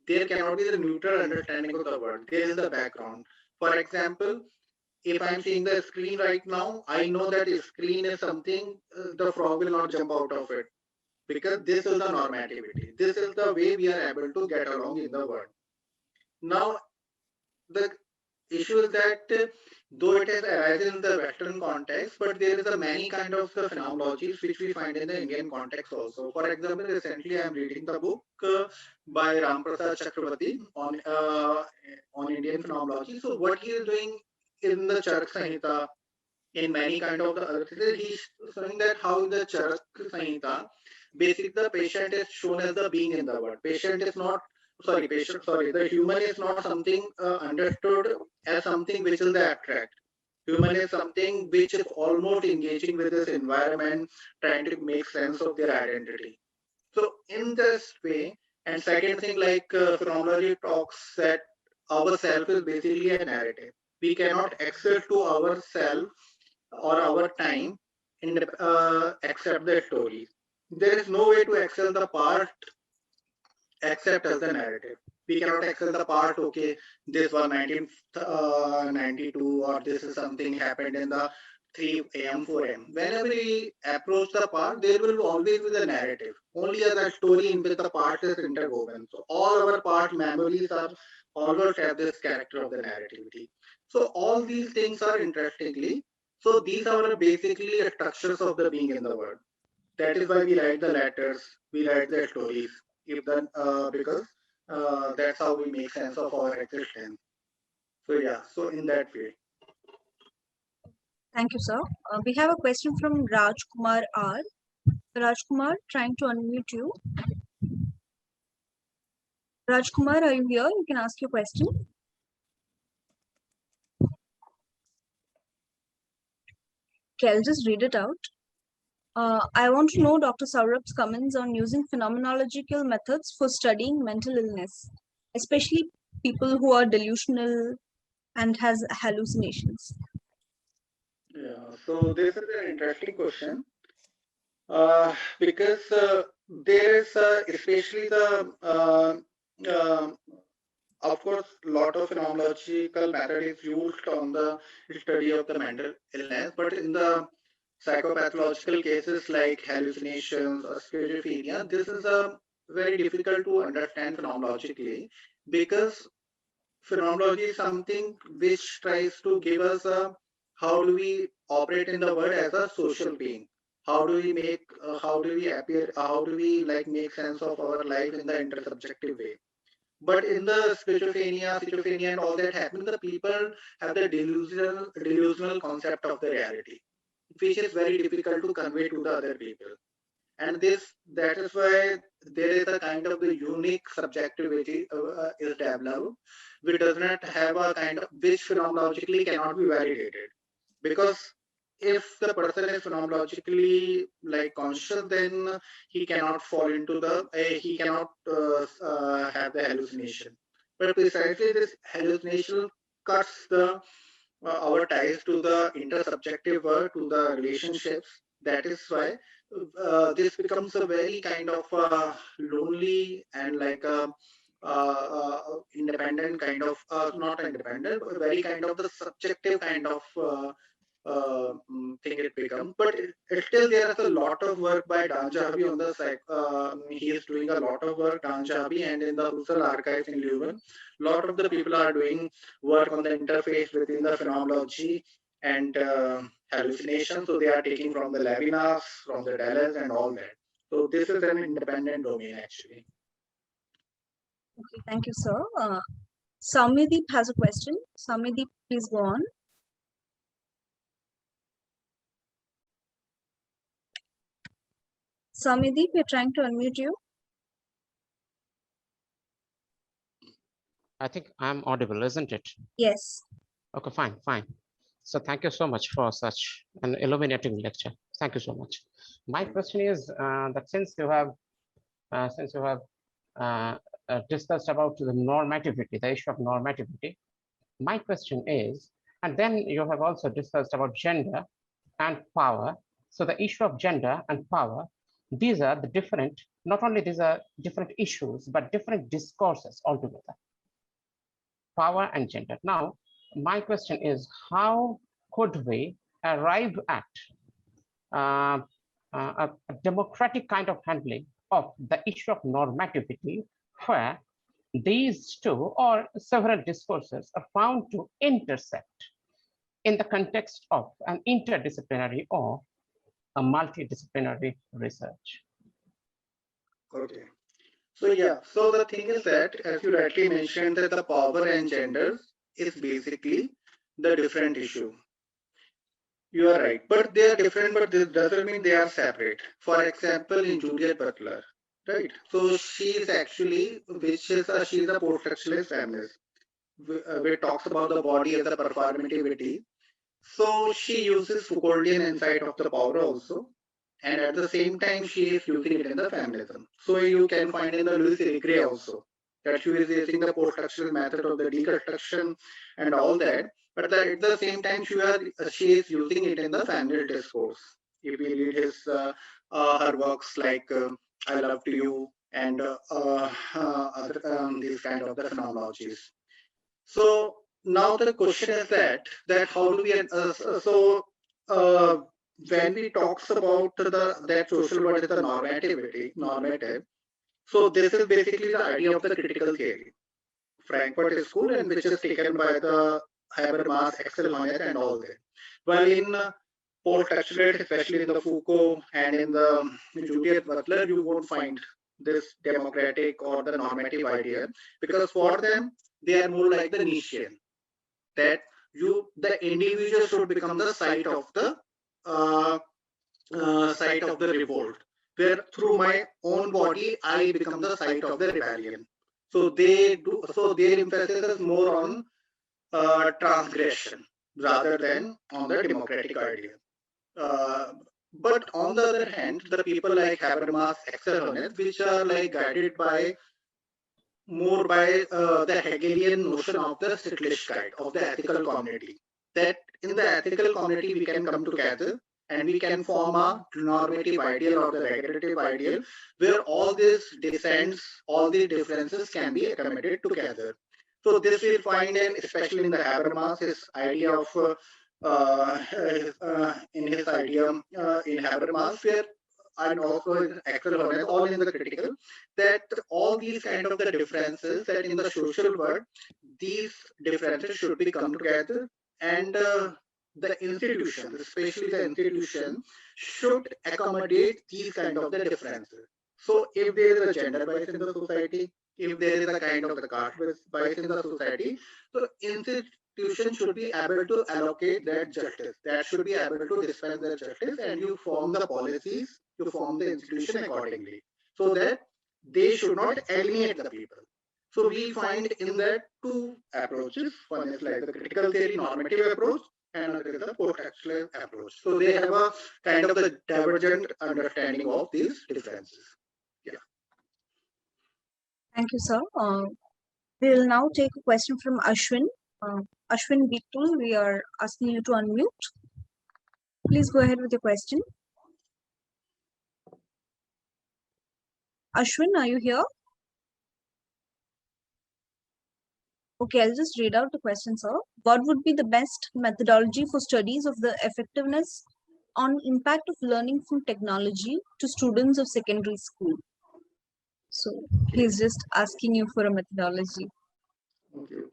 There cannot be the neutral understanding of the world. There is the background. For example, if I'm seeing the screen right now, I know that the screen is something, the frog will not jump out of it, because this is the normativity. This is the way we are able to get along in the world. Now, the issue is that though it has arisen in the Western context, but there is a many kind of the phenomenologies which we find in the Indian context also. For example, recently I am reading the book by Ram Prasad Chakravarti on Indian phenomenology. So what he is doing in the Charak Samhita, in many kind of the other things, he's showing that how the Charak Samhita, basically the patient is shown as the being in the world. Patient is not, the human is not something understood as something which is the abstract. Human is something which is almost engaging with this environment, trying to make sense of their identity. So in this way, And second thing, like phenomenology talks that our self is basically a narrative. We cannot access to ourself or our time in except the story. There is no way to access the part except as the narrative. We cannot access the part, okay, this was 1992 or this is something happened in the 3 a.m., 4 a.m. Whenever we approach the part, there will always be the narrative. Only as a story in which the part is interwoven. So all our part memories are always have this character of the narrativity. So all these things are interestingly. So these are basically structures of the being in the world. That is why we write the letters, we write the stories, if then because that's how we make sense of our existence. So yeah, so in that way. Thank you, sir. We have a question from Raj Kumar R. Raj Kumar, trying to unmute you. Raj Kumar, are you here? You can ask your question. Okay, I'll just read it out. I want to know Dr. Saurabh's comments on using phenomenological methods for studying mental illness, especially people who are delusional and has hallucinations. Yeah, so this is an interesting question because there is especially the of course, lot of phenomenological method is used on the study of the mental illness, but in the psychopathological cases like hallucinations or schizophrenia, this is a very difficult to understand phenomenologically because phenomenology is something which tries to give us a how do we operate in the world as a social being, how do we make how do we appear, how do we like make sense of our life in the intersubjective way. But in the schizophrenia and all that happen, the people have the delusional concept of the reality, which is very difficult to convey to the other people. And that is why there is a kind of the unique subjectivity is developed, which does not have a kind of which phenomenologically cannot be validated. Because if the person is phenomenologically like conscious, then he cannot fall into the he cannot have the hallucination. But precisely this hallucination cuts the our ties to the intersubjective world, to the relationships. That is why this becomes a very kind of lonely and like a independent kind of not independent, but very kind of the subjective kind of thing it becomes. But still there is a lot of work by Dan Jahabi on the he is doing a lot of work, Dan Jahabi, and in the Husserl archives in Leuven, lot of the people are doing work on the interface within the phenomenology and hallucination. So they are taking from the Levinas, from the Deleuze and all that. So this is an independent domain actually. Okay, thank you, sir. Saumideep has a question. Saumideep, please go on. Saumideep, we're trying to unmute you. I think I'm audible, isn't it? Yes. Okay, fine. So thank you so much for such an illuminating lecture. Thank you so much. My question is that since you have discussed about the normativity, the issue of normativity, my question is, and then you have also discussed about gender and power. So the issue of gender and power, these are the different, not only these are different issues, but different discourses altogether. Power and gender. Now, my question is, how could we arrive at a democratic kind of handling of the issue of normativity, where these two or several discourses are found to intersect in the context of an interdisciplinary or a multidisciplinary research? Okay. So yeah, so the thing is that, as you rightly mentioned, that the power and gender is basically the different issue. You are right, but they are different, but this doesn't mean they are separate. For example, in Judith Butler, right? So she is actually, she's a post-structuralist feminist, which talks about the body as a performativity. So she uses Foucauldian insight of the power also. and at the same time she is using it in the feminism. So you can find in the Louise Gray also that she is using the post-structural method of the deconstruction and all that, but at the same time she is using it in the feminist discourse. If we read her works like I Love to You and other these kind of the phenomenologies. So now the question is that how do we when we talks about that social word is the normative. So this is basically the idea of the critical theory, Frankfurt School, and which is taken by the Habermas, Axel Honneth, and all that. While in post-structuralist, especially in the Foucault and in the Judith Butler, you won't find this democratic or the normative idea, because for them they are more like the Nietzschean, that the individual should become the site of the revolt, where through my own body I become the site of the rebellion. So their emphasis is more on transgression rather than on the democratic idea. But on the other hand, the people like Habermas, Axel Honneth, which are like guided by more by the Hegelian notion of the Sittlichkeit, of the ethical community. That in the ethical community we can come together and we can form a normative ideal or the regulative ideal where all these dissents, all these differences can be accommodated together. So this we'll find in, especially in the Habermas, his idea of in his idea in Habermas, where and also in Axel Honneth, all in the critical, that all these kind of the differences that in the social world, these differences should be come together, and the institution, especially the institution, should accommodate these kind of the differences. So if there is a gender bias in the society, if there is a kind of the caste bias in the society, so institution should be able to allocate that justice, that should be able to dispense that justice, and you form the policies, you form the institution accordingly, so that they should not alienate the people. So we find in that two approaches. One is like the critical theory normative approach, and another is the post-structural approach. So they have a kind of the divergent understanding of these differences. Yeah. Thank you, sir. We will now take a question from Ashwin. Ashwin Beatul, we are asking you to unmute. Please go ahead with your question. Ashwin, are you here? Okay, I'll just read out the question, sir. What would be the best methodology for studies of the effectiveness on impact of learning from technology to students of secondary school? So he's just asking you for a methodology. Okay.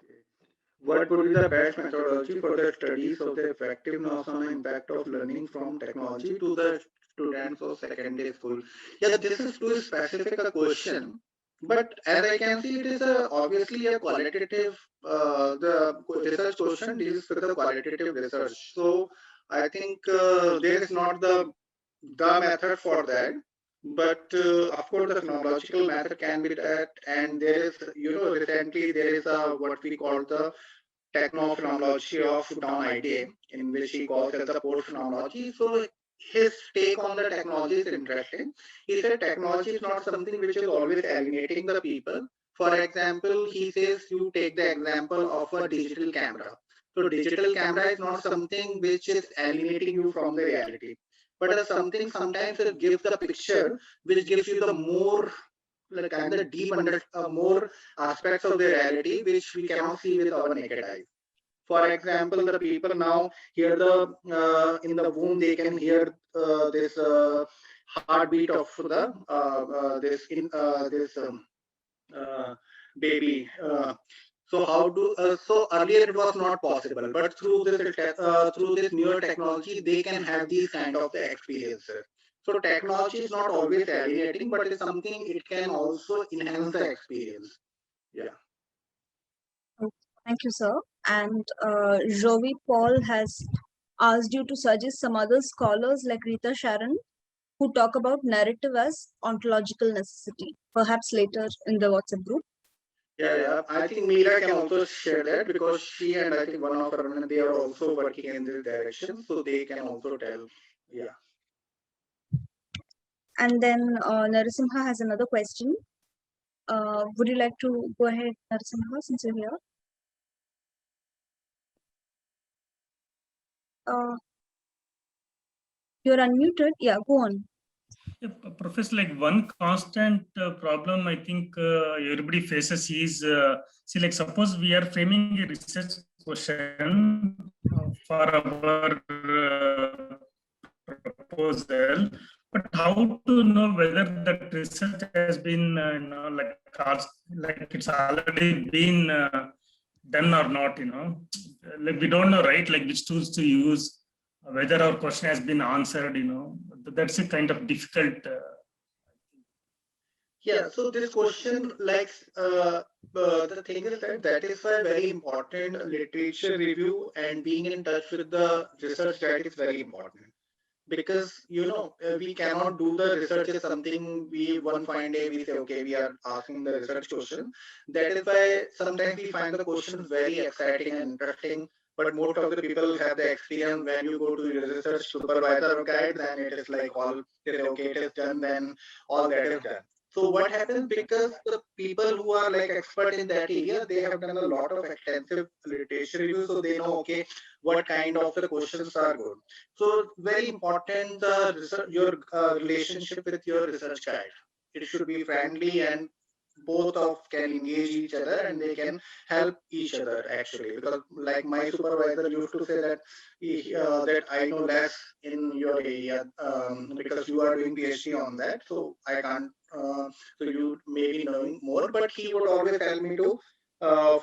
What would be the best methodology for the studies of the effectiveness on the impact of learning from technology to the students of secondary school? Yeah, this is too specific a question, but as I can see, it is obviously a qualitative, the research question deals with the qualitative research. So I think there is not the method for that. But of course, the phenomenological method can be that, and there is, recently there is a what we call the techno-phenomenology of Don Idea, in which he calls it the post-phenomenology. So his take on the technology is interesting. He said technology is not something which is always alienating the people. For example, he says you take the example of a digital camera. So digital camera is not something which is alienating you from the reality, but something sometimes it gives the picture which gives you the more like kind of deep under more aspects of the reality which we cannot see with our naked eye. For example, the people now hear the in the womb they can hear this heartbeat of the baby. So how do so earlier it was not possible, but through this newer technology they can have these kind of the experiences. So technology is not always alienating, but it's something it can also enhance the experience. Yeah. Thank you, sir. And Jovi Paul has asked you to suggest some other scholars like Rita Sharon who talk about narrative as ontological necessity, perhaps later in the WhatsApp group. Yeah. I think Meera can also share that because she and I think one of her, they are also working in this direction, so they can also tell. Yeah. And then Narasimha has another question. Would you like to go ahead, Narasimha, since you're here? You're unmuted. Yeah, go on. Yeah, Professor, like one constant problem I think everybody faces is, see, like suppose we are framing a research question for our proposal, but how to know whether that research has been, like it's already been done or not, like we don't know, right? Like which tools to use, whether our question has been answered, that's a kind of difficult. Yeah, so this question, like, the thing is that is why very important literature review and being in touch with the research guide is very important. Because we cannot do the research is something we one fine day we say, okay, we are asking the research question. That is why sometimes we find the questions very exciting and interesting, but most of the people have the experience when you go to the research supervisor or guide, then it is like all they say, okay, it is done, then all that is done. So what happens, because the people who are like expert in that area, they have done a lot of extensive literature review, so they know, okay, what kind of the questions are good. So very important, your relationship with your research guide. It should be friendly and both of can engage each other and they can help each other actually. Because like my supervisor used to say that that I know less in your area because you are doing PhD on that, so I can't. So you may be knowing more, but he would always tell me to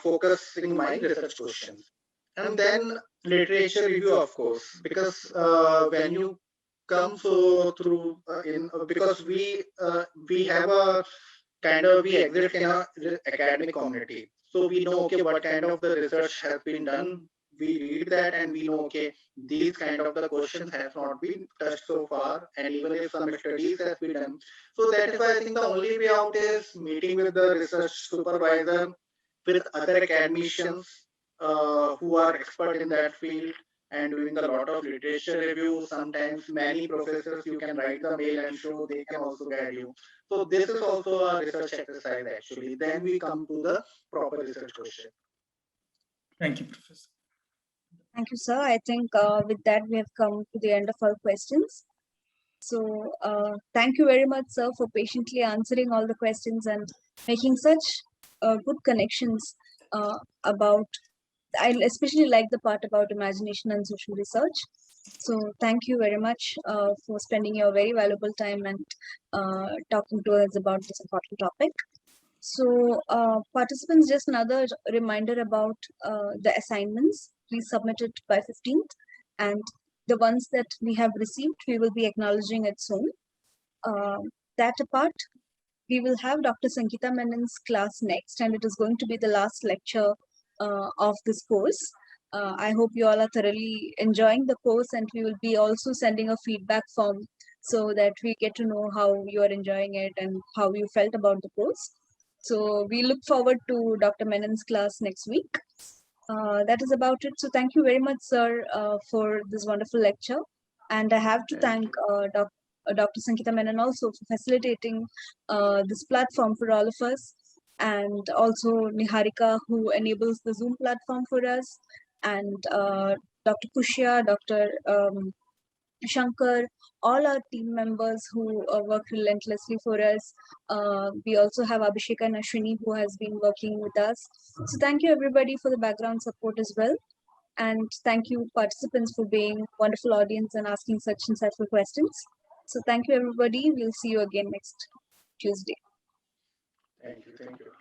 focus in my research questions. And then literature review, of course, because when you come so through because we have a kind of we exist in a academic community, so we know, okay, what kind of the research has been done. We read that and we know, okay, these kind of the questions has not been touched so far, and even if some studies has been done. So that is why I think the only way out is meeting with the research supervisor, with other academicians who are expert in that field and doing a lot of literature review. Sometimes many professors you can write the mail and show, they can also guide you. So this is also a research exercise actually. Then we come to the proper research question. Thank you, Professor. Thank you, sir. I think with that, we have come to the end of our questions. So thank you very much, sir, for patiently answering all the questions and making such good connections about, I especially like the part about imagination and social research. So thank you very much for spending your very valuable time and talking to us about this important topic. So participants, just another reminder about the assignments. Please submit it by 15th, and the ones that we have received, we will be acknowledging it soon. That apart, we will have Dr. Sangeeta Menon's class next, and it is going to be the last lecture of this course. I hope you all are thoroughly enjoying the course, and we will be also sending a feedback form so that we get to know how you are enjoying it and how you felt about the course. So we look forward to Dr. Menon's class next week. That is about it. So thank you very much, sir, for this wonderful lecture. And I have to thank Dr. Sangeeta Menon also for facilitating this platform for all of us. And also Niharika, who enables the Zoom platform for us. And Dr. Pushya, Dr. Shankar, all our team members who work relentlessly for us. We also have Abhishek and Ashwini who has been working with us. So thank you everybody for the background support as well. And thank you participants for being wonderful audience and asking such insightful questions. So thank you everybody. We'll see you again next Tuesday. Thank you.